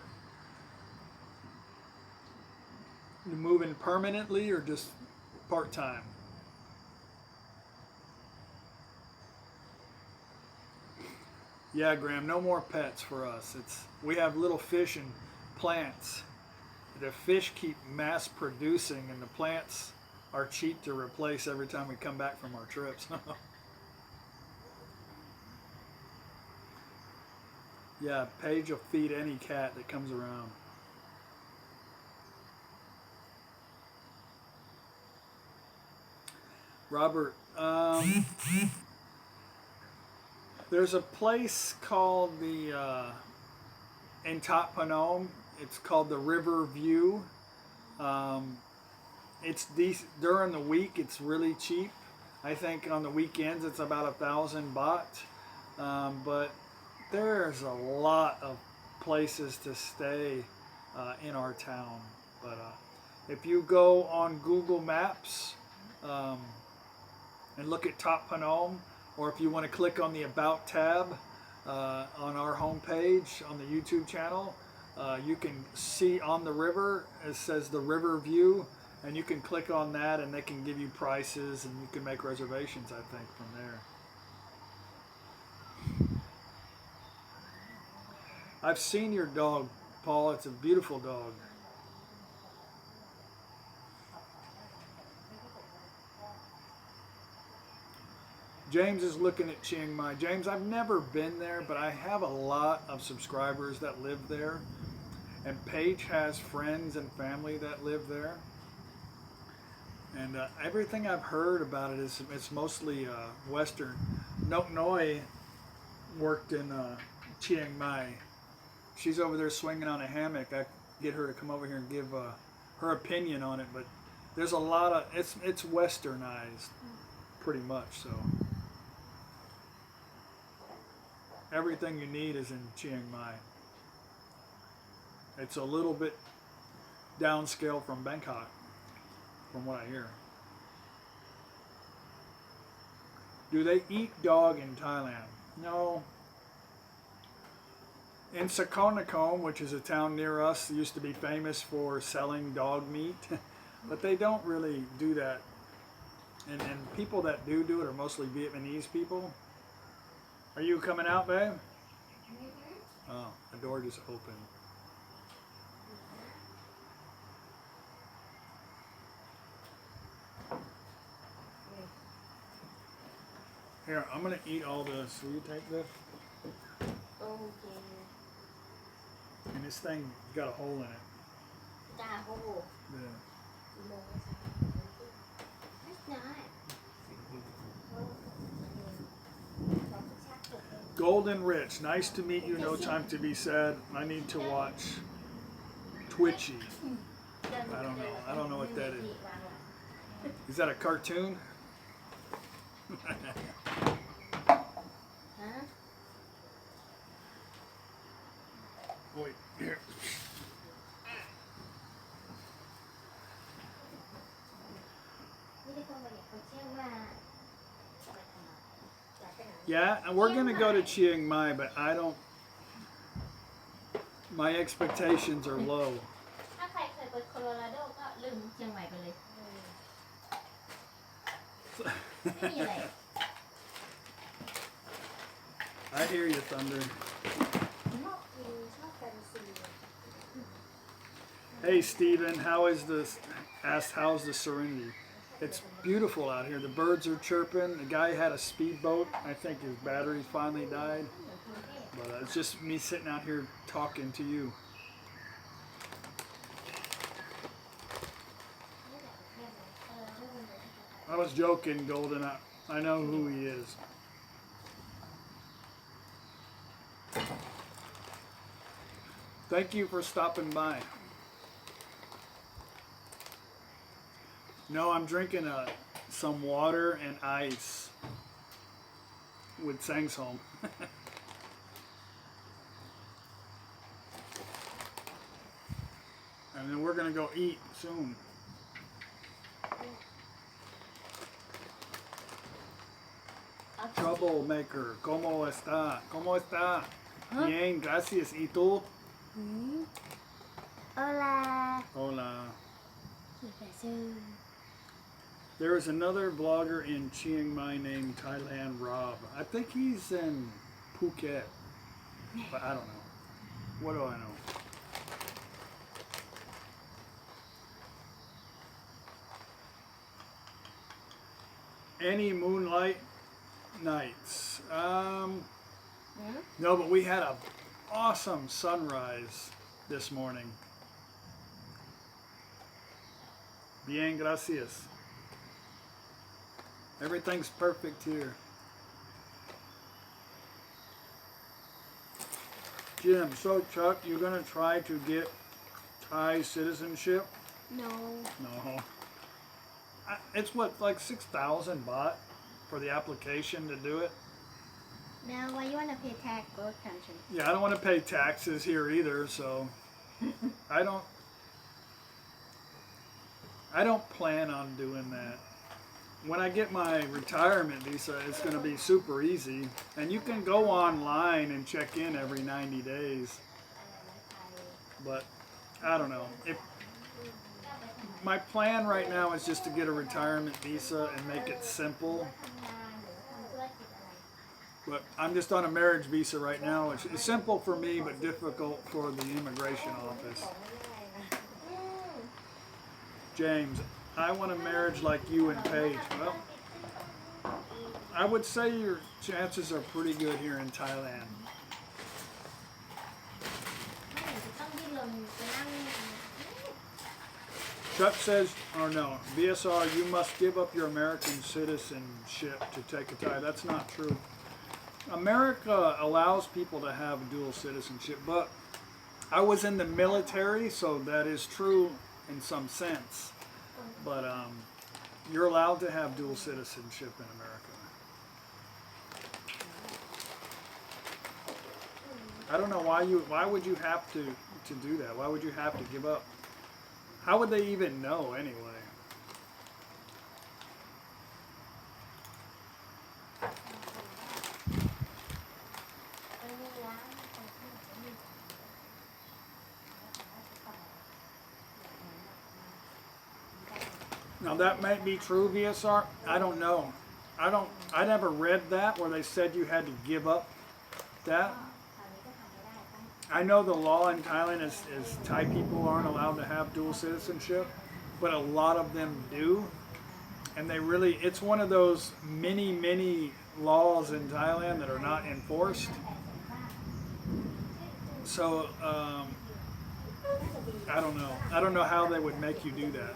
You moving permanently or just part-time? Yeah, Graham, no more pets for us. We have little fish and plants. The fish keep mass producing, and the plants are cheap to replace every time we come back from our trips. Yeah, Paige will feed any cat that comes around. Robert, there's a place called in Top Phnom. It's called the River View. It's during the week. It's really cheap. I think on the weekends it's about 1,000 baht. But there's a lot of places to stay in our town. But if you go on Google Maps and look at Top Phnom, or if you want to click on the About tab on our homepage on the YouTube channel, you can see on the river, it says the River View, and you can click on that and they can give you prices and you can make reservations, I think, from there. I've seen your dog, Paul. It's a beautiful dog. James is looking at Chiang Mai. James, I've never been there, but I have a lot of subscribers that live there. And Paige has friends and family that live there. And everything I've heard about it is it's mostly Western. Nok Noi worked in Chiang Mai. She's over there swinging on a hammock. I get her to come over here and give her opinion on it. But there's a lot of, it's westernized pretty much, so. Everything you need is in Chiang Mai. It's a little bit downscale from Bangkok, from what I hear. Do they eat dog in Thailand? No. In Sakonnakom, which is a town near us, used to be famous for selling dog meat, but they don't really do that. And people that do it are mostly Vietnamese people. Are you coming out, babe? Oh, the door just opened. Here, I'm going to eat all this. Will you take this? Okay. And this thing got a hole in it. Hole. Yeah. That's not. Golden Rich, nice to meet you. No time to be sad. I need to watch Twitchy. I don't know. I don't know what that is. Is that a cartoon? Wait, here. Yeah, and we're going to go to Chiang Mai, but I don't, my expectations are low. ถ้าใครเคยไปโคโลราโดก็ลืมเชียงใหม่ไปเลย ไม่มีอะไร I hear you, Thunder. Hey, Steven, how's the Serenity? It's beautiful out here. The birds are chirping. The guy had a speedboat. I think his battery finally died. But it's just me sitting out here talking to you. I was joking, Golden. I know who he is. Thank you for stopping by. No, I'm drinking some water and ice with Sangsom. And then we're gonna go eat soon. Troublemaker, ¿cómo está? ¿Cómo está? Bien, gracias. ¿Y tú? Hola. Hola. There is another vlogger in Chiang Mai named Thailand Rob. I think he's in Phuket. But I don't know. What do I know? Any moonlight nights? No, but we had a awesome sunrise this morning. Bien, gracias. Everything's perfect here. Jim, so Chuck, you're gonna try to get Thai citizenship? No. No. It's what, like 6,000 baht for the application to do it? Now, why you wanna pay tax both countries? Yeah, I don't want to pay taxes here either, so I don't plan on doing that. When I get my retirement visa, it's going to be super easy, and you can go online and check in every 90 days. But I don't know. If my plan right now is just to get a retirement visa and make it simple. But I'm just on a marriage visa right now, which is simple for me but difficult for the immigration office. James, I want a marriage like you and Paige. Well, I would say your chances are pretty good here in Thailand. Chuck says, or no, VSR, you must give up your American citizenship to take a Thai. That's not true. America allows people to have dual citizenship, but I was in the military, so that is true in some sense. But you're allowed to have dual citizenship in America. I don't know why would you have to do that? Why would you have to give up? How would they even know anyway? Now that might be true, VSR. I don't know. I never read that where they said you had to give up that. I know the law in Thailand is Thai people aren't allowed to have dual citizenship, but a lot of them do. And it's one of those many laws in Thailand that are not enforced. So, I don't know. I don't know how they would make you do that.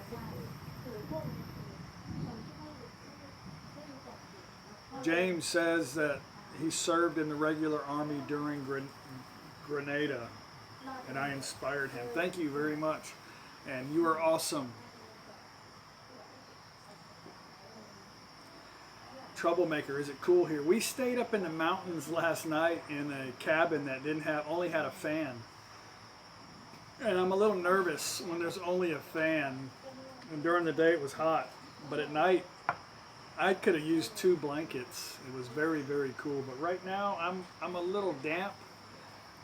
James says that he served in the regular army during Grenada, and I inspired him. Thank you very much, and you are awesome. Troublemaker, is it cool here? We stayed up in the mountains last night in a cabin that only had a fan, and I'm a little nervous when there's only a fan. And during the day it was hot, but at night I could have used 2 blankets. It was very cool, but right now I'm a little damp.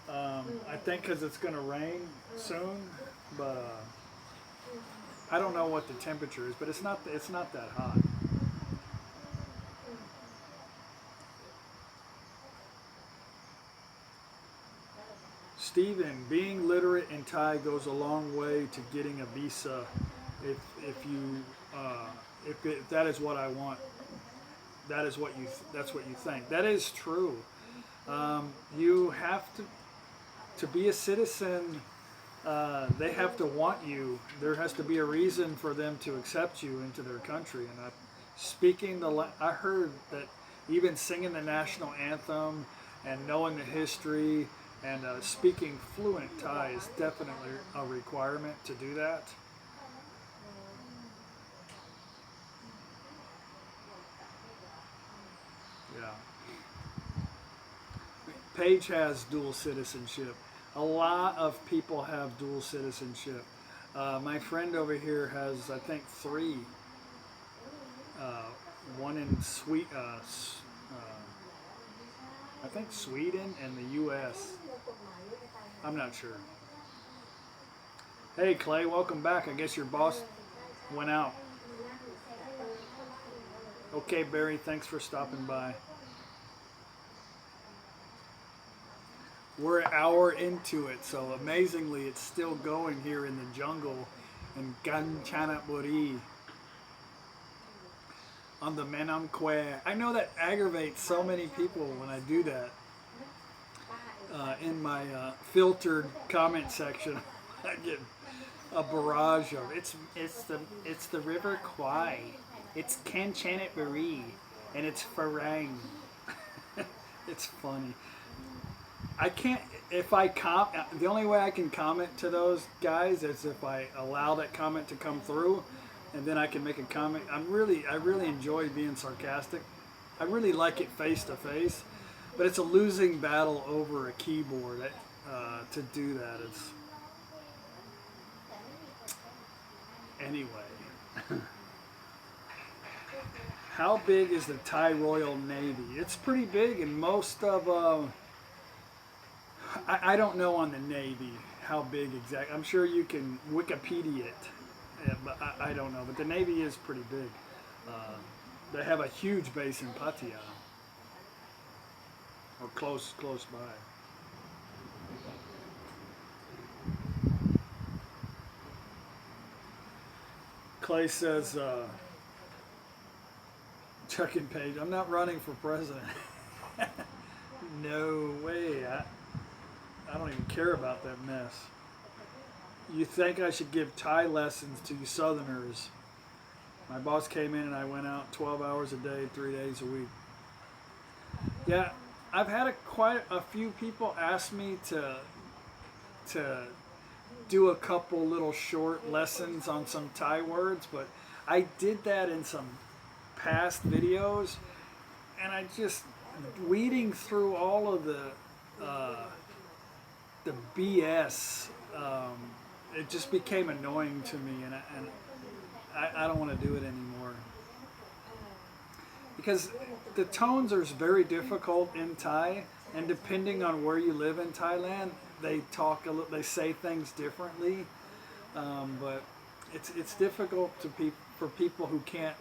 I think because it's going to rain soon, but I don't know what the temperature is, but it's not that hot. Stephen, being literate in Thai goes a long way to getting a visa. If that is what I want, that's what you think. That is true. You have to be a citizen. They have to want you. There has to be a reason for them to accept you into their country. And I heard that even singing the national anthem and knowing the history and speaking fluent Thai is definitely a requirement to do that. Yeah. Paige has dual citizenship. A lot of people have dual citizenship. My friend over here has, I think, 3. One in I think Sweden and the U.S. I'm not sure. Hey Clay, welcome back. I guess your boss went out. Okay, Barry, thanks for stopping by. We're an hour into it, so amazingly it's still going here in the jungle in Kanchanaburi on the Kwai. I know that aggravates so many people when I do that in my filtered comment section. I get a barrage of it's the river Kwai. It's Kanchanaburi and it's Farang. It's funny. I can't, if I the only way I can comment to those guys is if I allow that comment to come through, and then I can make a comment. I really enjoy being sarcastic. I really like it face to face, but it's a losing battle over a keyboard to do that. It's anyway. How big is the Thai Royal Navy? It's pretty big, and most of I don't know on the Navy how big exactly. I'm sure you can Wikipedia it, but I don't know. But the Navy is pretty big. They have a huge base in Pattaya, or close by. Clay says, checking page, I'm not running for president. No way. I don't even care about that mess. You think I should give Thai lessons to you Southerners? My boss came in and I went out 12 hours a day, 3 days a week. Yeah, I've had quite a few people ask me to do a couple little short lessons on some Thai words, but I did that in some past videos, and I just weeding through all of the BS. It just became annoying to me, and I don't want to do it anymore because the tones are very difficult in Thai, and depending on where you live in Thailand, they they say things differently. But it's difficult for people who can't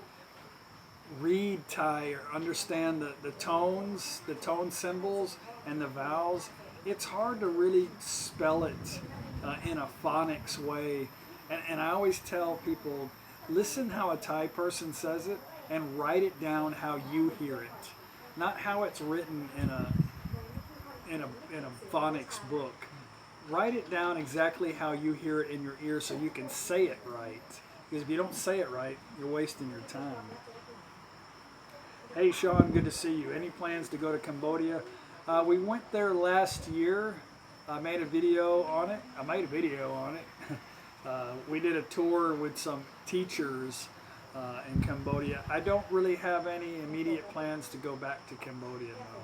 read Thai or understand the tones, the tone symbols, and the vowels. It's hard to really spell it in a phonics way. And I always tell people, listen how a Thai person says it and write it down how you hear it, not how it's written in a phonics book. Write it down exactly how you hear it in your ear so you can say it right. Because if you don't say it right, you're wasting your time. Hey Sean, good to see you. Any plans to go to Cambodia? We went there last year. I made a video on it. We did a tour with some teachers in Cambodia. I don't really have any immediate plans to go back to Cambodia, no.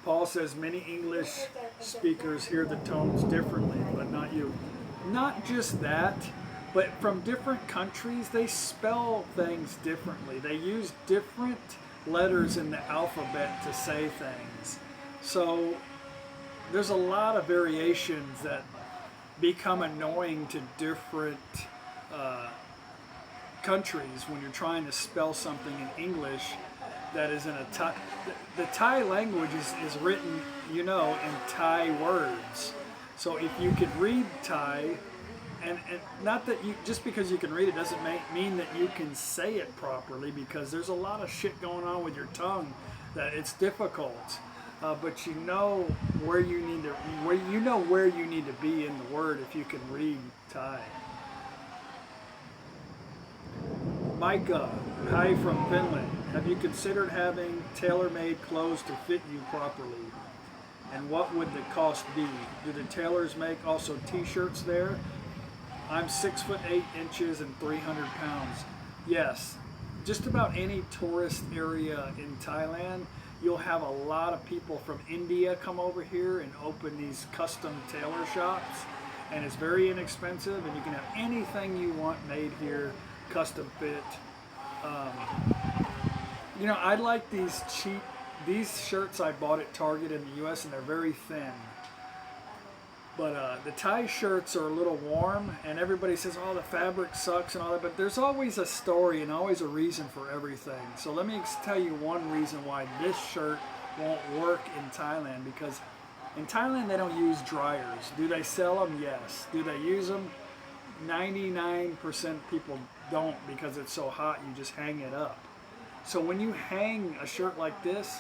Paul says many English speakers hear the tones differently, but not you. Not just that, but from different countries, they spell things differently. They use different letters in the alphabet to say things. So there's a lot of variations that become annoying to different countries when you're trying to spell something in English that is in a Thai. The Thai language is written, in Thai words. So if you can read Thai, and not that just because you can read it doesn't mean that you can say it properly, because there's a lot of shit going on with your tongue that it's difficult. But you know where you need to be in the word if you can read Thai. Micah, hi from Finland. Have you considered having tailor-made clothes to fit you properly? And what would the cost be? Do the tailors make also t-shirts there? I'm 6'8" and 300 pounds. Yes, just about any tourist area in Thailand, you'll have a lot of people from India come over here and open these custom tailor shops. And it's very inexpensive, and you can have anything you want made here, custom fit. I like these shirts I bought at Target in the US, and they're very thin. But the Thai shirts are a little warm, and everybody says, oh, the fabric sucks and all that, but there's always a story and always a reason for everything. So let me tell you one reason why this shirt won't work in Thailand, because in Thailand they don't use dryers. Do they sell them? Yes. Do they use them? 99% people don't, because it's so hot you just hang it up. So when you hang a shirt like this,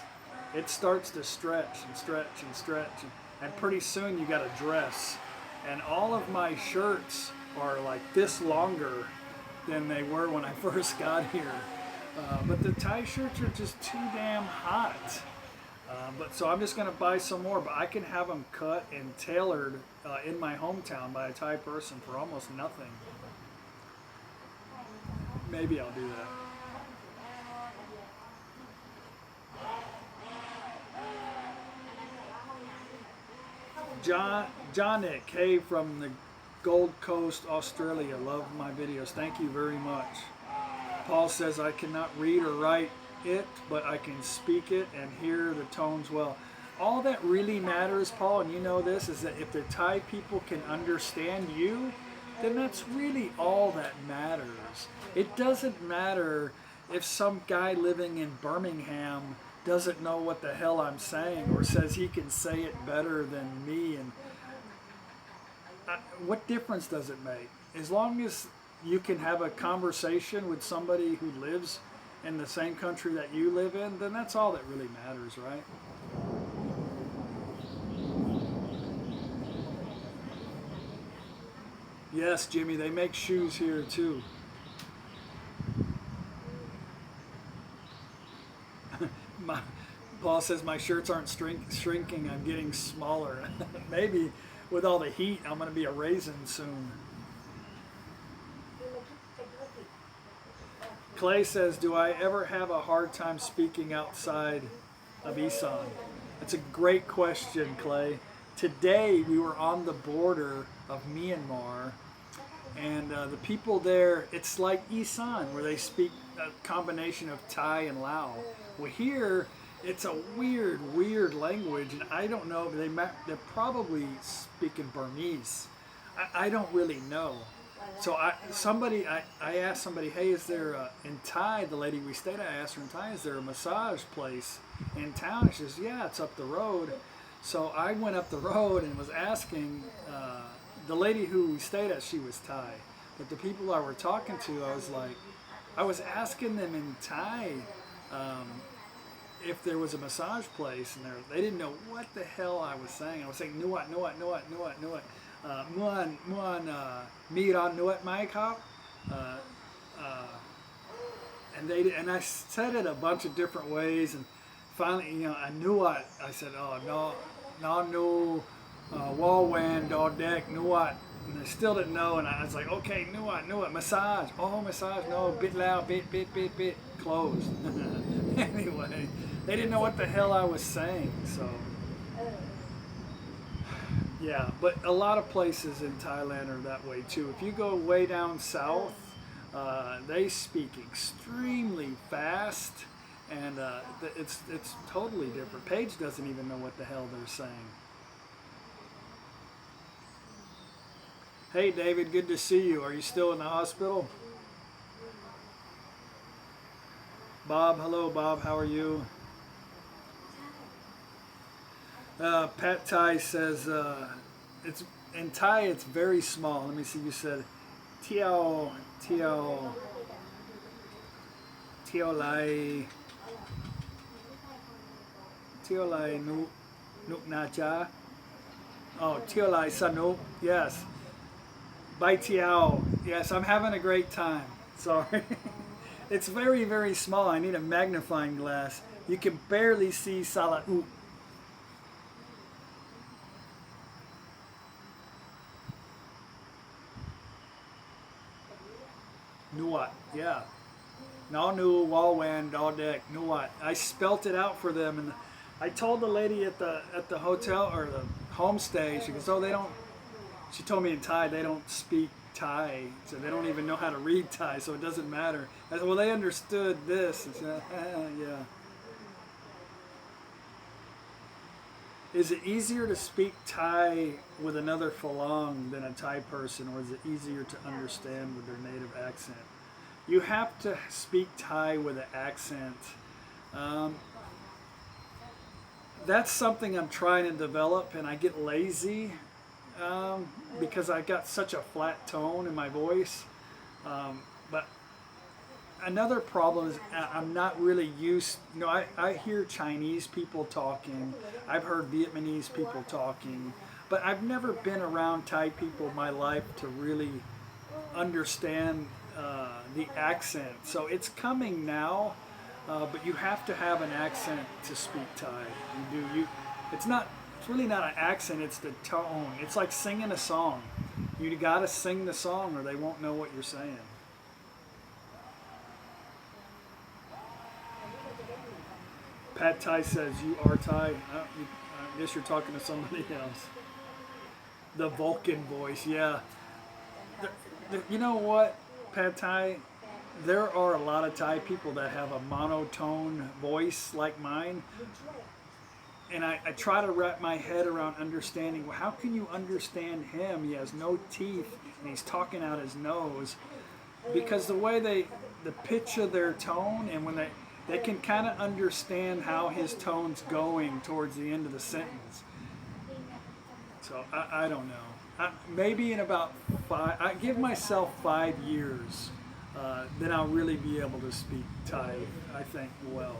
it starts to stretch and stretch and stretch, and pretty soon you got a dress. And all of my shirts are like this longer than they were when I first got here. But the Thai shirts are just too damn hot. So I'm just going to buy some more, but I can have them cut and tailored in my hometown by a Thai person for almost nothing. Maybe I'll do that. Johnick, hey, from the Gold Coast, Australia. Love my videos. Thank you very much. Paul says, I cannot read or write it, but I can speak it and hear the tones well. All that really matters, Paul, and you know this, is that if the Thai people can understand you, then that's really all that matters. It doesn't matter if some guy living in Birmingham doesn't know what the hell I'm saying, or says he can say it better than me. And what difference does it make? As long as you can have a conversation with somebody who lives in the same country that you live in, then that's all that really matters, right? Yes, Jimmy, they make shoes here too. Paul says my shirts aren't shrinking, I'm getting smaller. Maybe with all the heat, I'm going to be a raisin soon. Clay says, do I ever have a hard time speaking outside of Isan? That's a great question, Clay. Today we were on the border of Myanmar, and the people there, it's like Isan, where they speak a combination of Thai and Lao. Well, here it's a weird language, and I don't know. They're probably speaking Burmese. I don't really know. So I asked somebody, hey, is there in Thai? The lady we stayed at, I asked her in Thai, is there a massage place in town? She says, yeah, it's up the road. So I went up the road and was asking. The lady who we stayed at, she was Thai, but the people I were talking to, I was asking them in Thai if there was a massage place, and they didn't know what the hell I was saying. I was saying nuat, muan miran nuat mai khap, and I said it a bunch of different ways, and finally, I knew what I said. Oh no, Walwan, Dodek, Nuat, and they still didn't know, and I was like, okay, Nuat, massage, oh, massage, no, bit loud, bit, closed. Anyway, they didn't know what the hell I was saying, so. Yeah, but a lot of places in Thailand are that way too. If you go way down south, they speak extremely fast, and it's totally different. Paige doesn't even know what the hell they're saying. Hey David, good to see you. Are you still in the hospital? Bob, hello Bob, how are you? Pat Thai says, it's in Thai it's very small. Let me see, you said Tiao Lai Nuk Na Cha. Oh, Tiao Lai Sanuk, yes. Bai Tiao, yes, I'm having a great time. Sorry. It's very small. I need a magnifying glass. You can barely see Salat. Nuat, yeah. Nanu Walwan Dodek Nuat. I spelt it out for them, and I told the lady at the hotel or the homestay. She goes, "Oh, they don't." She told me in Thai they don't speak Thai, so they don't even know how to read Thai, so it doesn't matter. I said, well, they understood this. And said, yeah. Is it easier to speak Thai with another Falang than a Thai person, or is it easier to understand with their native accent? You have to speak Thai with an accent. That's something I'm trying to develop, and I get lazy because I got such a flat tone in my voice. But another problem is I'm not really used. You know, I hear Chinese people talking. I've heard Vietnamese people talking, but I've never been around Thai people in my life to really understand the accent. So it's coming now, but you have to have an accent to speak Thai. You do. It's not. It's really not an accent. It's the tone. It's like singing a song. You got to sing the song, or they won't know what you're saying. Pat Thai says, you are Thai. I guess you're talking to somebody else. The Vulcan voice, yeah. You know what, Pat Thai? There are a lot of Thai people that have a monotone voice like mine. And I try to wrap my head around understanding, well, how can you understand him? He has no teeth and he's talking out his nose. Because the way the pitch of their tone, and when they can kind of understand how his tone's going towards the end of the sentence. So I don't know. Maybe in about I give myself 5 years, then I'll really be able to speak Thai, I think, well.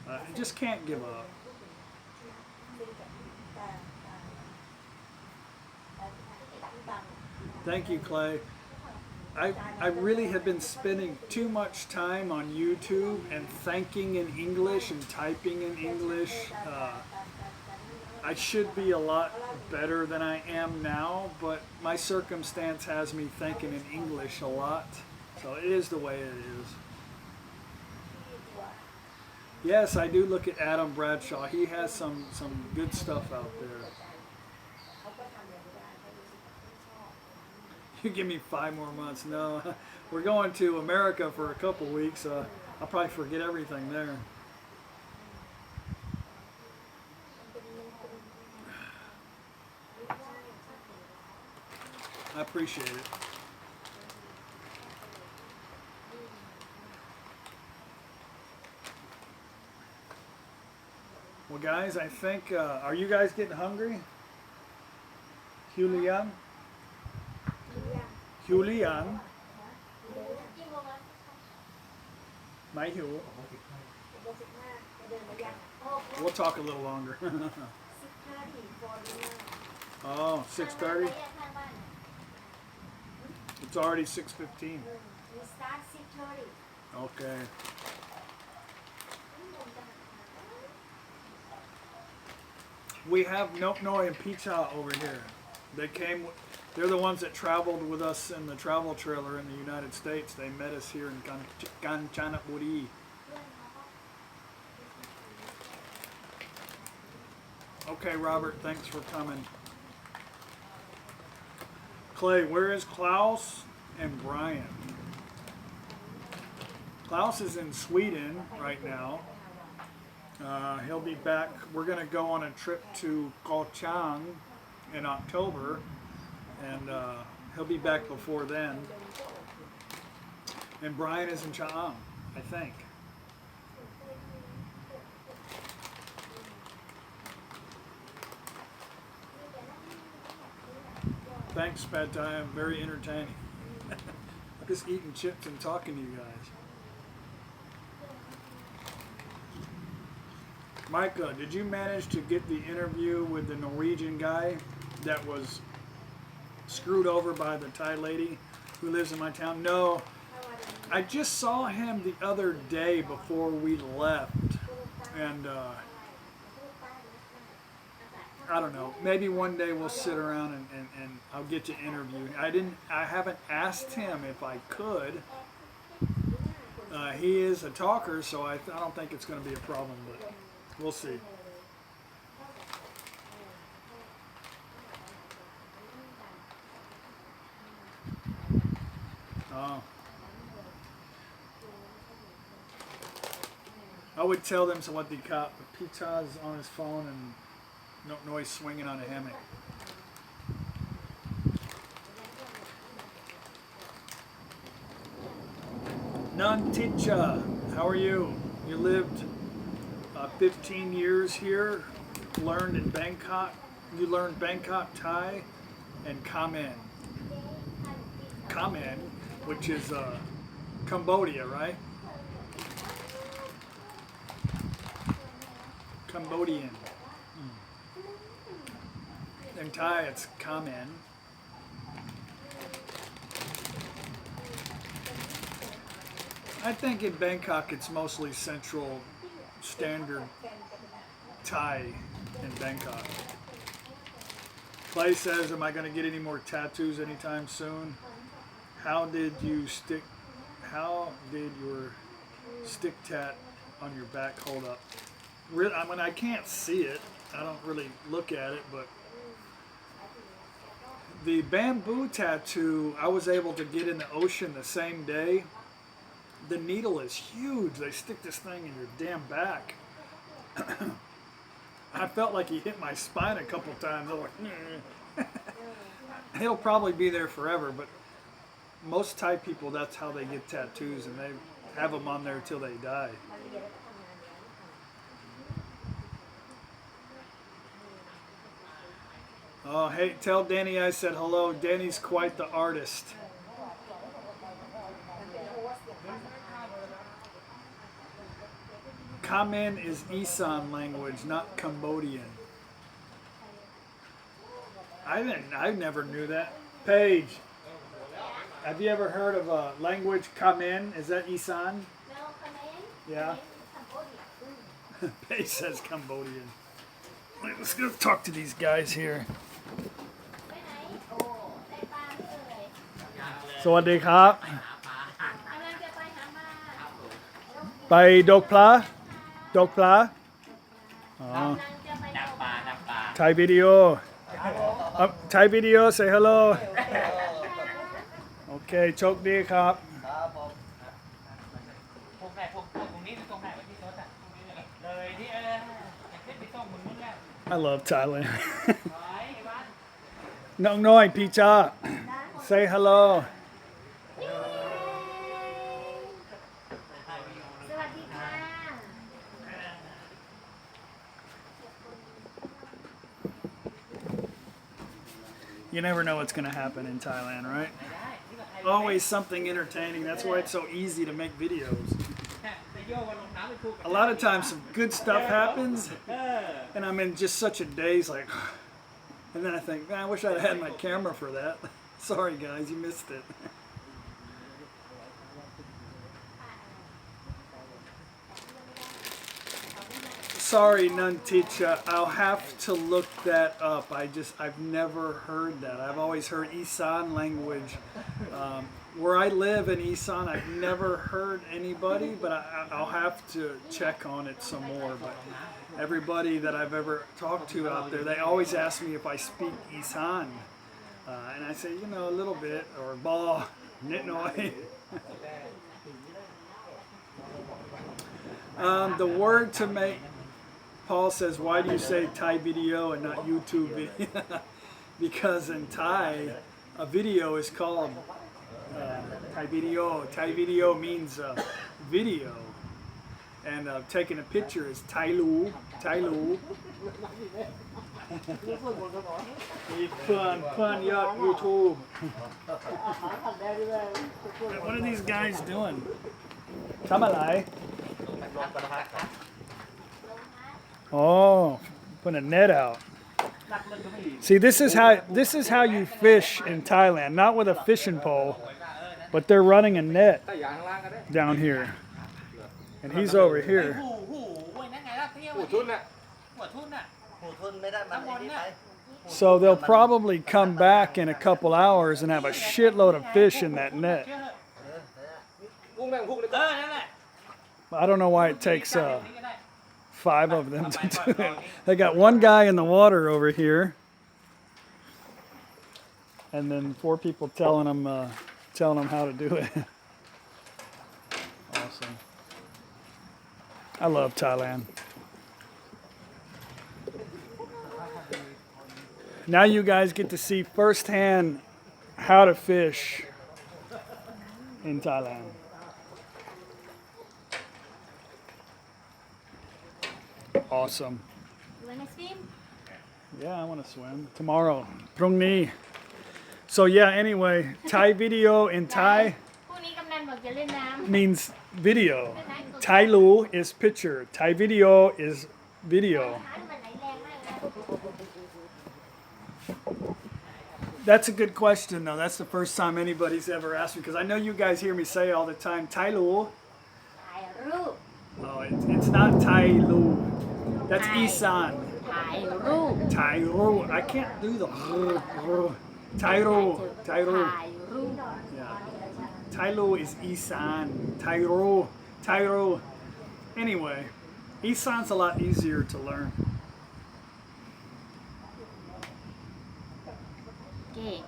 I just can't give up. Thank you, Clay. I really have been spending too much time on YouTube and thanking in English and typing in English. I should be a lot better than I am now, but my circumstance has me thinking in English a lot. So it is the way it is. Yes, I do look at Adam Bradshaw. He has some good stuff out there. You give me 5 more months. No, we're going to America for a couple weeks. I'll probably forget everything there. I appreciate it. Well, guys, I think, are you guys getting hungry? Julian? Julian? ไม่หิว We'll talk a little longer. Oh, 6:30? It's already 6:15. Okay. We have Nope Noi and Pizza over here. They're the ones that traveled with us in the travel trailer in the United States. They met us here in Kanchanaburi. Okay, Robert, thanks for coming. Clay, where is Klaus and Brian? Klaus is in Sweden right now. He'll be back. We're going to go on a trip to Koh in October, and he'll be back before then. And Brian is in Chiang, I think. Thanks, Pat. I am very entertaining. I'm just eating chips and talking to you guys. Micah, did you manage to get the interview with the Norwegian guy that was screwed over by the Thai lady who lives in my town? No, I just saw him the other day before we left, and I don't know, maybe one day we'll sit around and I'll get you interviewed. I haven't asked him if I could. He is a talker, so I don't think it's going to be a problem, but we'll see. Oh. I would tell them so what the cop, Pita's on his phone and No noise swinging on a hammock. Nanticha, how are you? You lived 15 years here, learned in Bangkok. You learned Bangkok Thai and Kamen. Kamen, which is Cambodia, right? Cambodian. In Thai, it's Kamen. I think in Bangkok, it's mostly Central Standard Thai in Bangkok. Clay says, am I going to get any more tattoos anytime soon? How did your stick tat on your back hold up? I mean, I can't see it. I don't really look at it, but the bamboo tattoo I was able to get in the ocean the same day. The needle is huge. They stick this thing in your damn back. I felt like he hit my spine a couple times. I was like, he'll probably be there forever, but most Thai people, that's how they get tattoos, and they have them on there till they die. Oh, hey, tell Danny I said hello. Danny's quite the artist. Kamen is Isan language, not Cambodian. I never knew that. Paige, have you ever heard of a language Kamen? Is that Isan? No, Kamen. Yeah. Cambodia. Paige says Cambodian. Wait, let's go talk to these guys here. ไปไหนโอ้ได้ปลาไม่เอ่ย สวัสดีครับ กำลังจะไปหาปลา ไปดกปลาดกปลาอ๋อ กำลังจะไปดักปลา Thai video Thai video say hello โอเคโชคดีครับ พวกตรงนี้ตรงไหนว่าที่รถอ่ะเลยที่อยากขึ้นไปส่งมึงนู่นแหละ I love Thailand ไอ้บ้าน น้องน้อยพี่จ้า say hello สวัสดีค่ะ You never know what's going to happen in Thailand, right? Always something entertaining. That's why it's so easy to make videos. A lot of times some good stuff happens and I'm in just such a daze, like, and then I think, man, I wish I'd had my camera for that. Sorry guys, you missed it. Sorry, Nunticha, I'll have to look that up. I've never heard that. I've always heard Isan language. Where I live in Isan, I've never heard anybody, but I'll have to check on it some more. But everybody that I've ever talked to out there, they always ask me if I speak Isan. And I say, you know, a little bit, or ba, nit noi. The word to make, Paul says, why do you say Thai video and not YouTube video? Because in Thai, a video is called Thai video. Thai video means video. And taking a picture is Thai lu. Thai lu. Fun yacht YouTube. What are these guys doing? ทำอะไร Oh, putting a net out. See, this is how you fish in Thailand, not with a fishing pole, but they're running a net down here. And he's over here. หูนั่นไงล่ะเที่ยว หัวทุนน่ะ หัวทุ่นน่ะ หูทุนไม่ได้มันไม่ได้ไป So they'll probably come back in a couple hours and have a shitload of fish in that net. พุ่งแม่งพุ่งเลย นั่นแหละ I don't know why it takes 5 of them to do it. They got one guy in the water over here, and then 4 people telling them how to do it. Awesome. I love Thailand. Now you guys get to see firsthand how to fish in Thailand. Awesome. You wanna swim? Yeah, I want to swim tomorrow. Prungni. So yeah, anyway, Thai video in Thai พรุ่งนี้กำนันบอกจะเล่นน้ำ means video. Thai lu is picture. Thai video is video. น้ำมันไหลแรงมากนะ That's a good question though. That's the first time anybody's ever asked me because I know you guys hear me say all the time Thai lu. ถ่ายรูป Oh, it's not Thai lu. That's Isan. ถ่ายรูป Thai lu. I can't do the Thai lu. Thai lu. ถ่ายรูป Yeah. Thai lu is Isan. Thai lu. Thai lu. Anyway, Isan's a lot easier to learn. เก่ง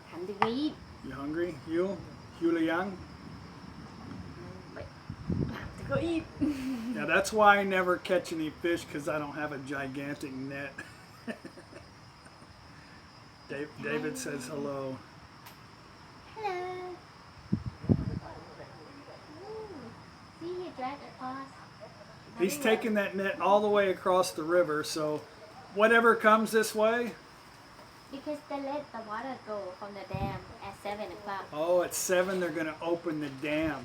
หันดีกรีด You hungry? You? Yuliang? ก็อีก Yeah, that's why I never catch any fish because I don't have a gigantic net. David says hello. ฮัลโหล See you drag across He's taking that net all the way across the river, so whatever comes this way. because they let the water go from the dam at 7 o'clock Oh, at 7 they're going to open the dam.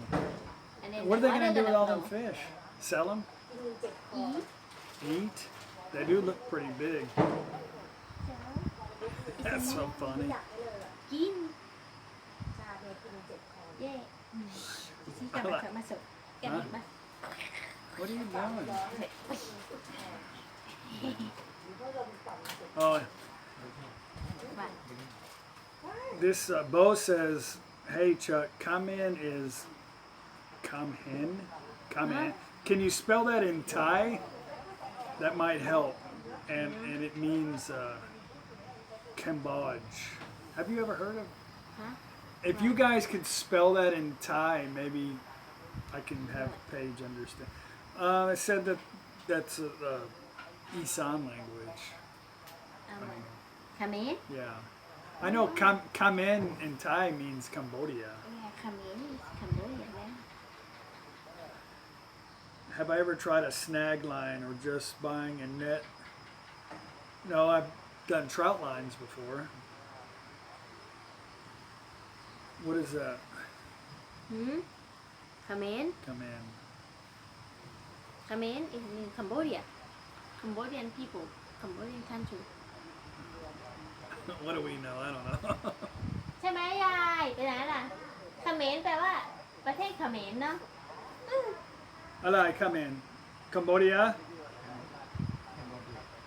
and then What are they the going to do water with all gonna them fish? Sell them? flow. Eat? They do look pretty big. That's so funny. กินเย่ชี้กลับมาเถอะมาสุกกันอีกมา What are you doing? Oh, ว่า this Bo says, "Hey Chuck, come in is come in, come in. Can you spell that in Thai? That might help." And it means Cambodge. Have you ever heard of? Huh? If you guys could spell that in Thai, maybe I can have Paige understand. It said that that's the Isan language. เอามาคาเมน Yeah. I know come in Thai means Cambodia. คาเมนคาเมนอย่างนั้น Have I ever tried a snag line or just buying a net? No, I've done trout lines before. What is that? หืมคาเมน Come in. คาเมน is in Cambodia Cambodian people Cambodian country What do we know? I don't know. ใช่ไหมยายเป็นไงล่ะเขมรแปลว่าประเทศเขมรเนาะ I like come in. Cambodia?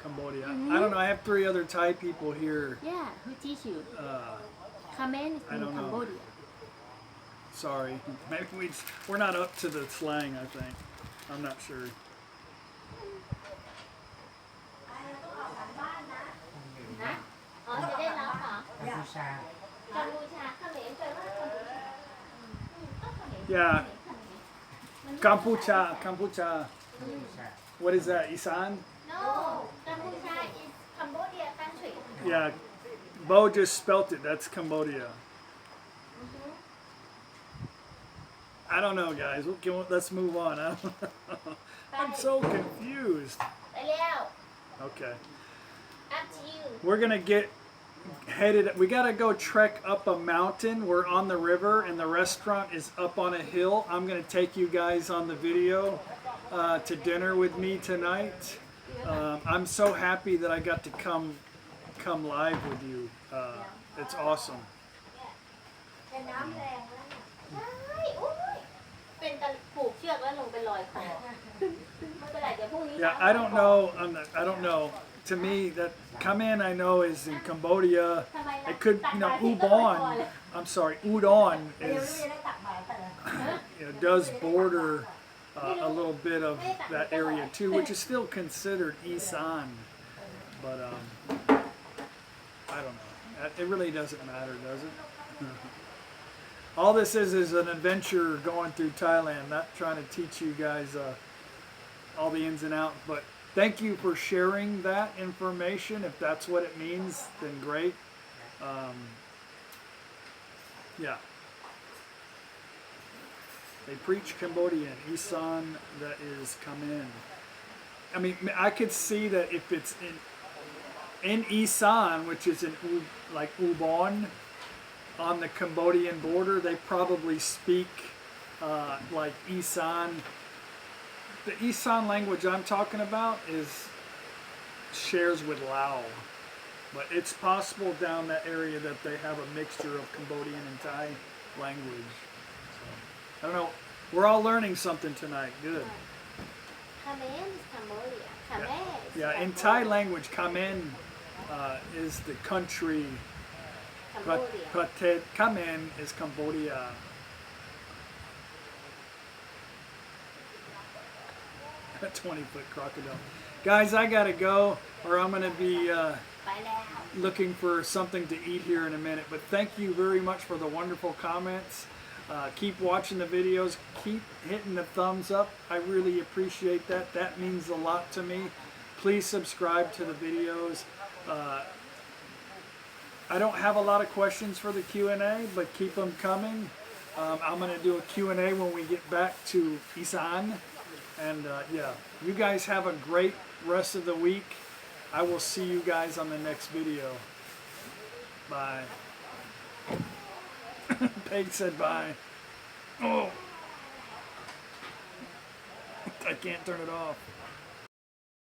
Cambodia. I don't know. I have 3 other Thai people here. yeah who teach you Uh, เขมร is I in don't know. Cambodia sorry. Maybe we're not up to the slang, I think. I'm not sure. นะอ๋อจะได้รับเหรอ กัมพูชา กัมพูชาเขมรแปลว่ากัมพูชาก็เขมร Yeah. มัน Kampucha. Kampucha. กัมพูชา What is that? Isan? no กัมพูชา is Cambodia country Yeah. Bo just spelt it. That's Cambodia. I don't know, guys. Let's move on. I don't know. I'm so confused. ไปแล้ว Okay. up to you We're going to get headed. We got to go trek up a mountain. We're on the river and the restaurant is up on a hill. I'm going to take you guys on the video to dinner with me tonight. I'm so happy that I got to come live with you. It's awesome. เป็นน้ำแรงแล้วใช่โอ้ยเป็นตะผูกเชือกแล้วลงไปลอยคอไม่เป็นไรเดี๋ยวพรุ่งนี้ Yeah, I don't know. I don't know. To me, that come in I know is in Cambodia. ทำไมล่ะ It could, Ubon. I'm sorry, Udon is does border a little bit of that area too, which is still considered Isan. But I don't know. It really doesn't matter, does it? All this is an adventure going through Thailand, not trying to teach you guys all the ins and outs, but thank you for sharing that information. If that's what it means, then great. Yeah. They preach Cambodian, Isan, that is come in. I mean, I could see that if it's in Isan, which is in like Ubon, on the Cambodian border, they probably speak like Isan. The Isan language I'm talking about shares with Lao, but it's possible down that area that they have a mixture of Cambodian and Thai language. So, I don't know. We're all learning something tonight. Good. Kamen is Cambodia. Khmer is Yeah, in Cambodia. Thai language, Kamen is the country. Cambodia. Pratet Kamen is Cambodia. A 20-foot crocodile. Guys, I gotta go, or I'm gonna be By now. looking for something to eat here in a minute. But thank you very much for the wonderful comments. Keep watching the videos. Keep hitting the thumbs up. I really appreciate that. That means a lot to me. Please subscribe to the videos. I don't have a lot of questions for the Q&A, but keep them coming. I'm going to do a Q&A when we get back to Isan. And yeah, you guys have a great rest of the week. I will see you guys on the next video. Bye. Peg said bye. Oh, I can't turn it off.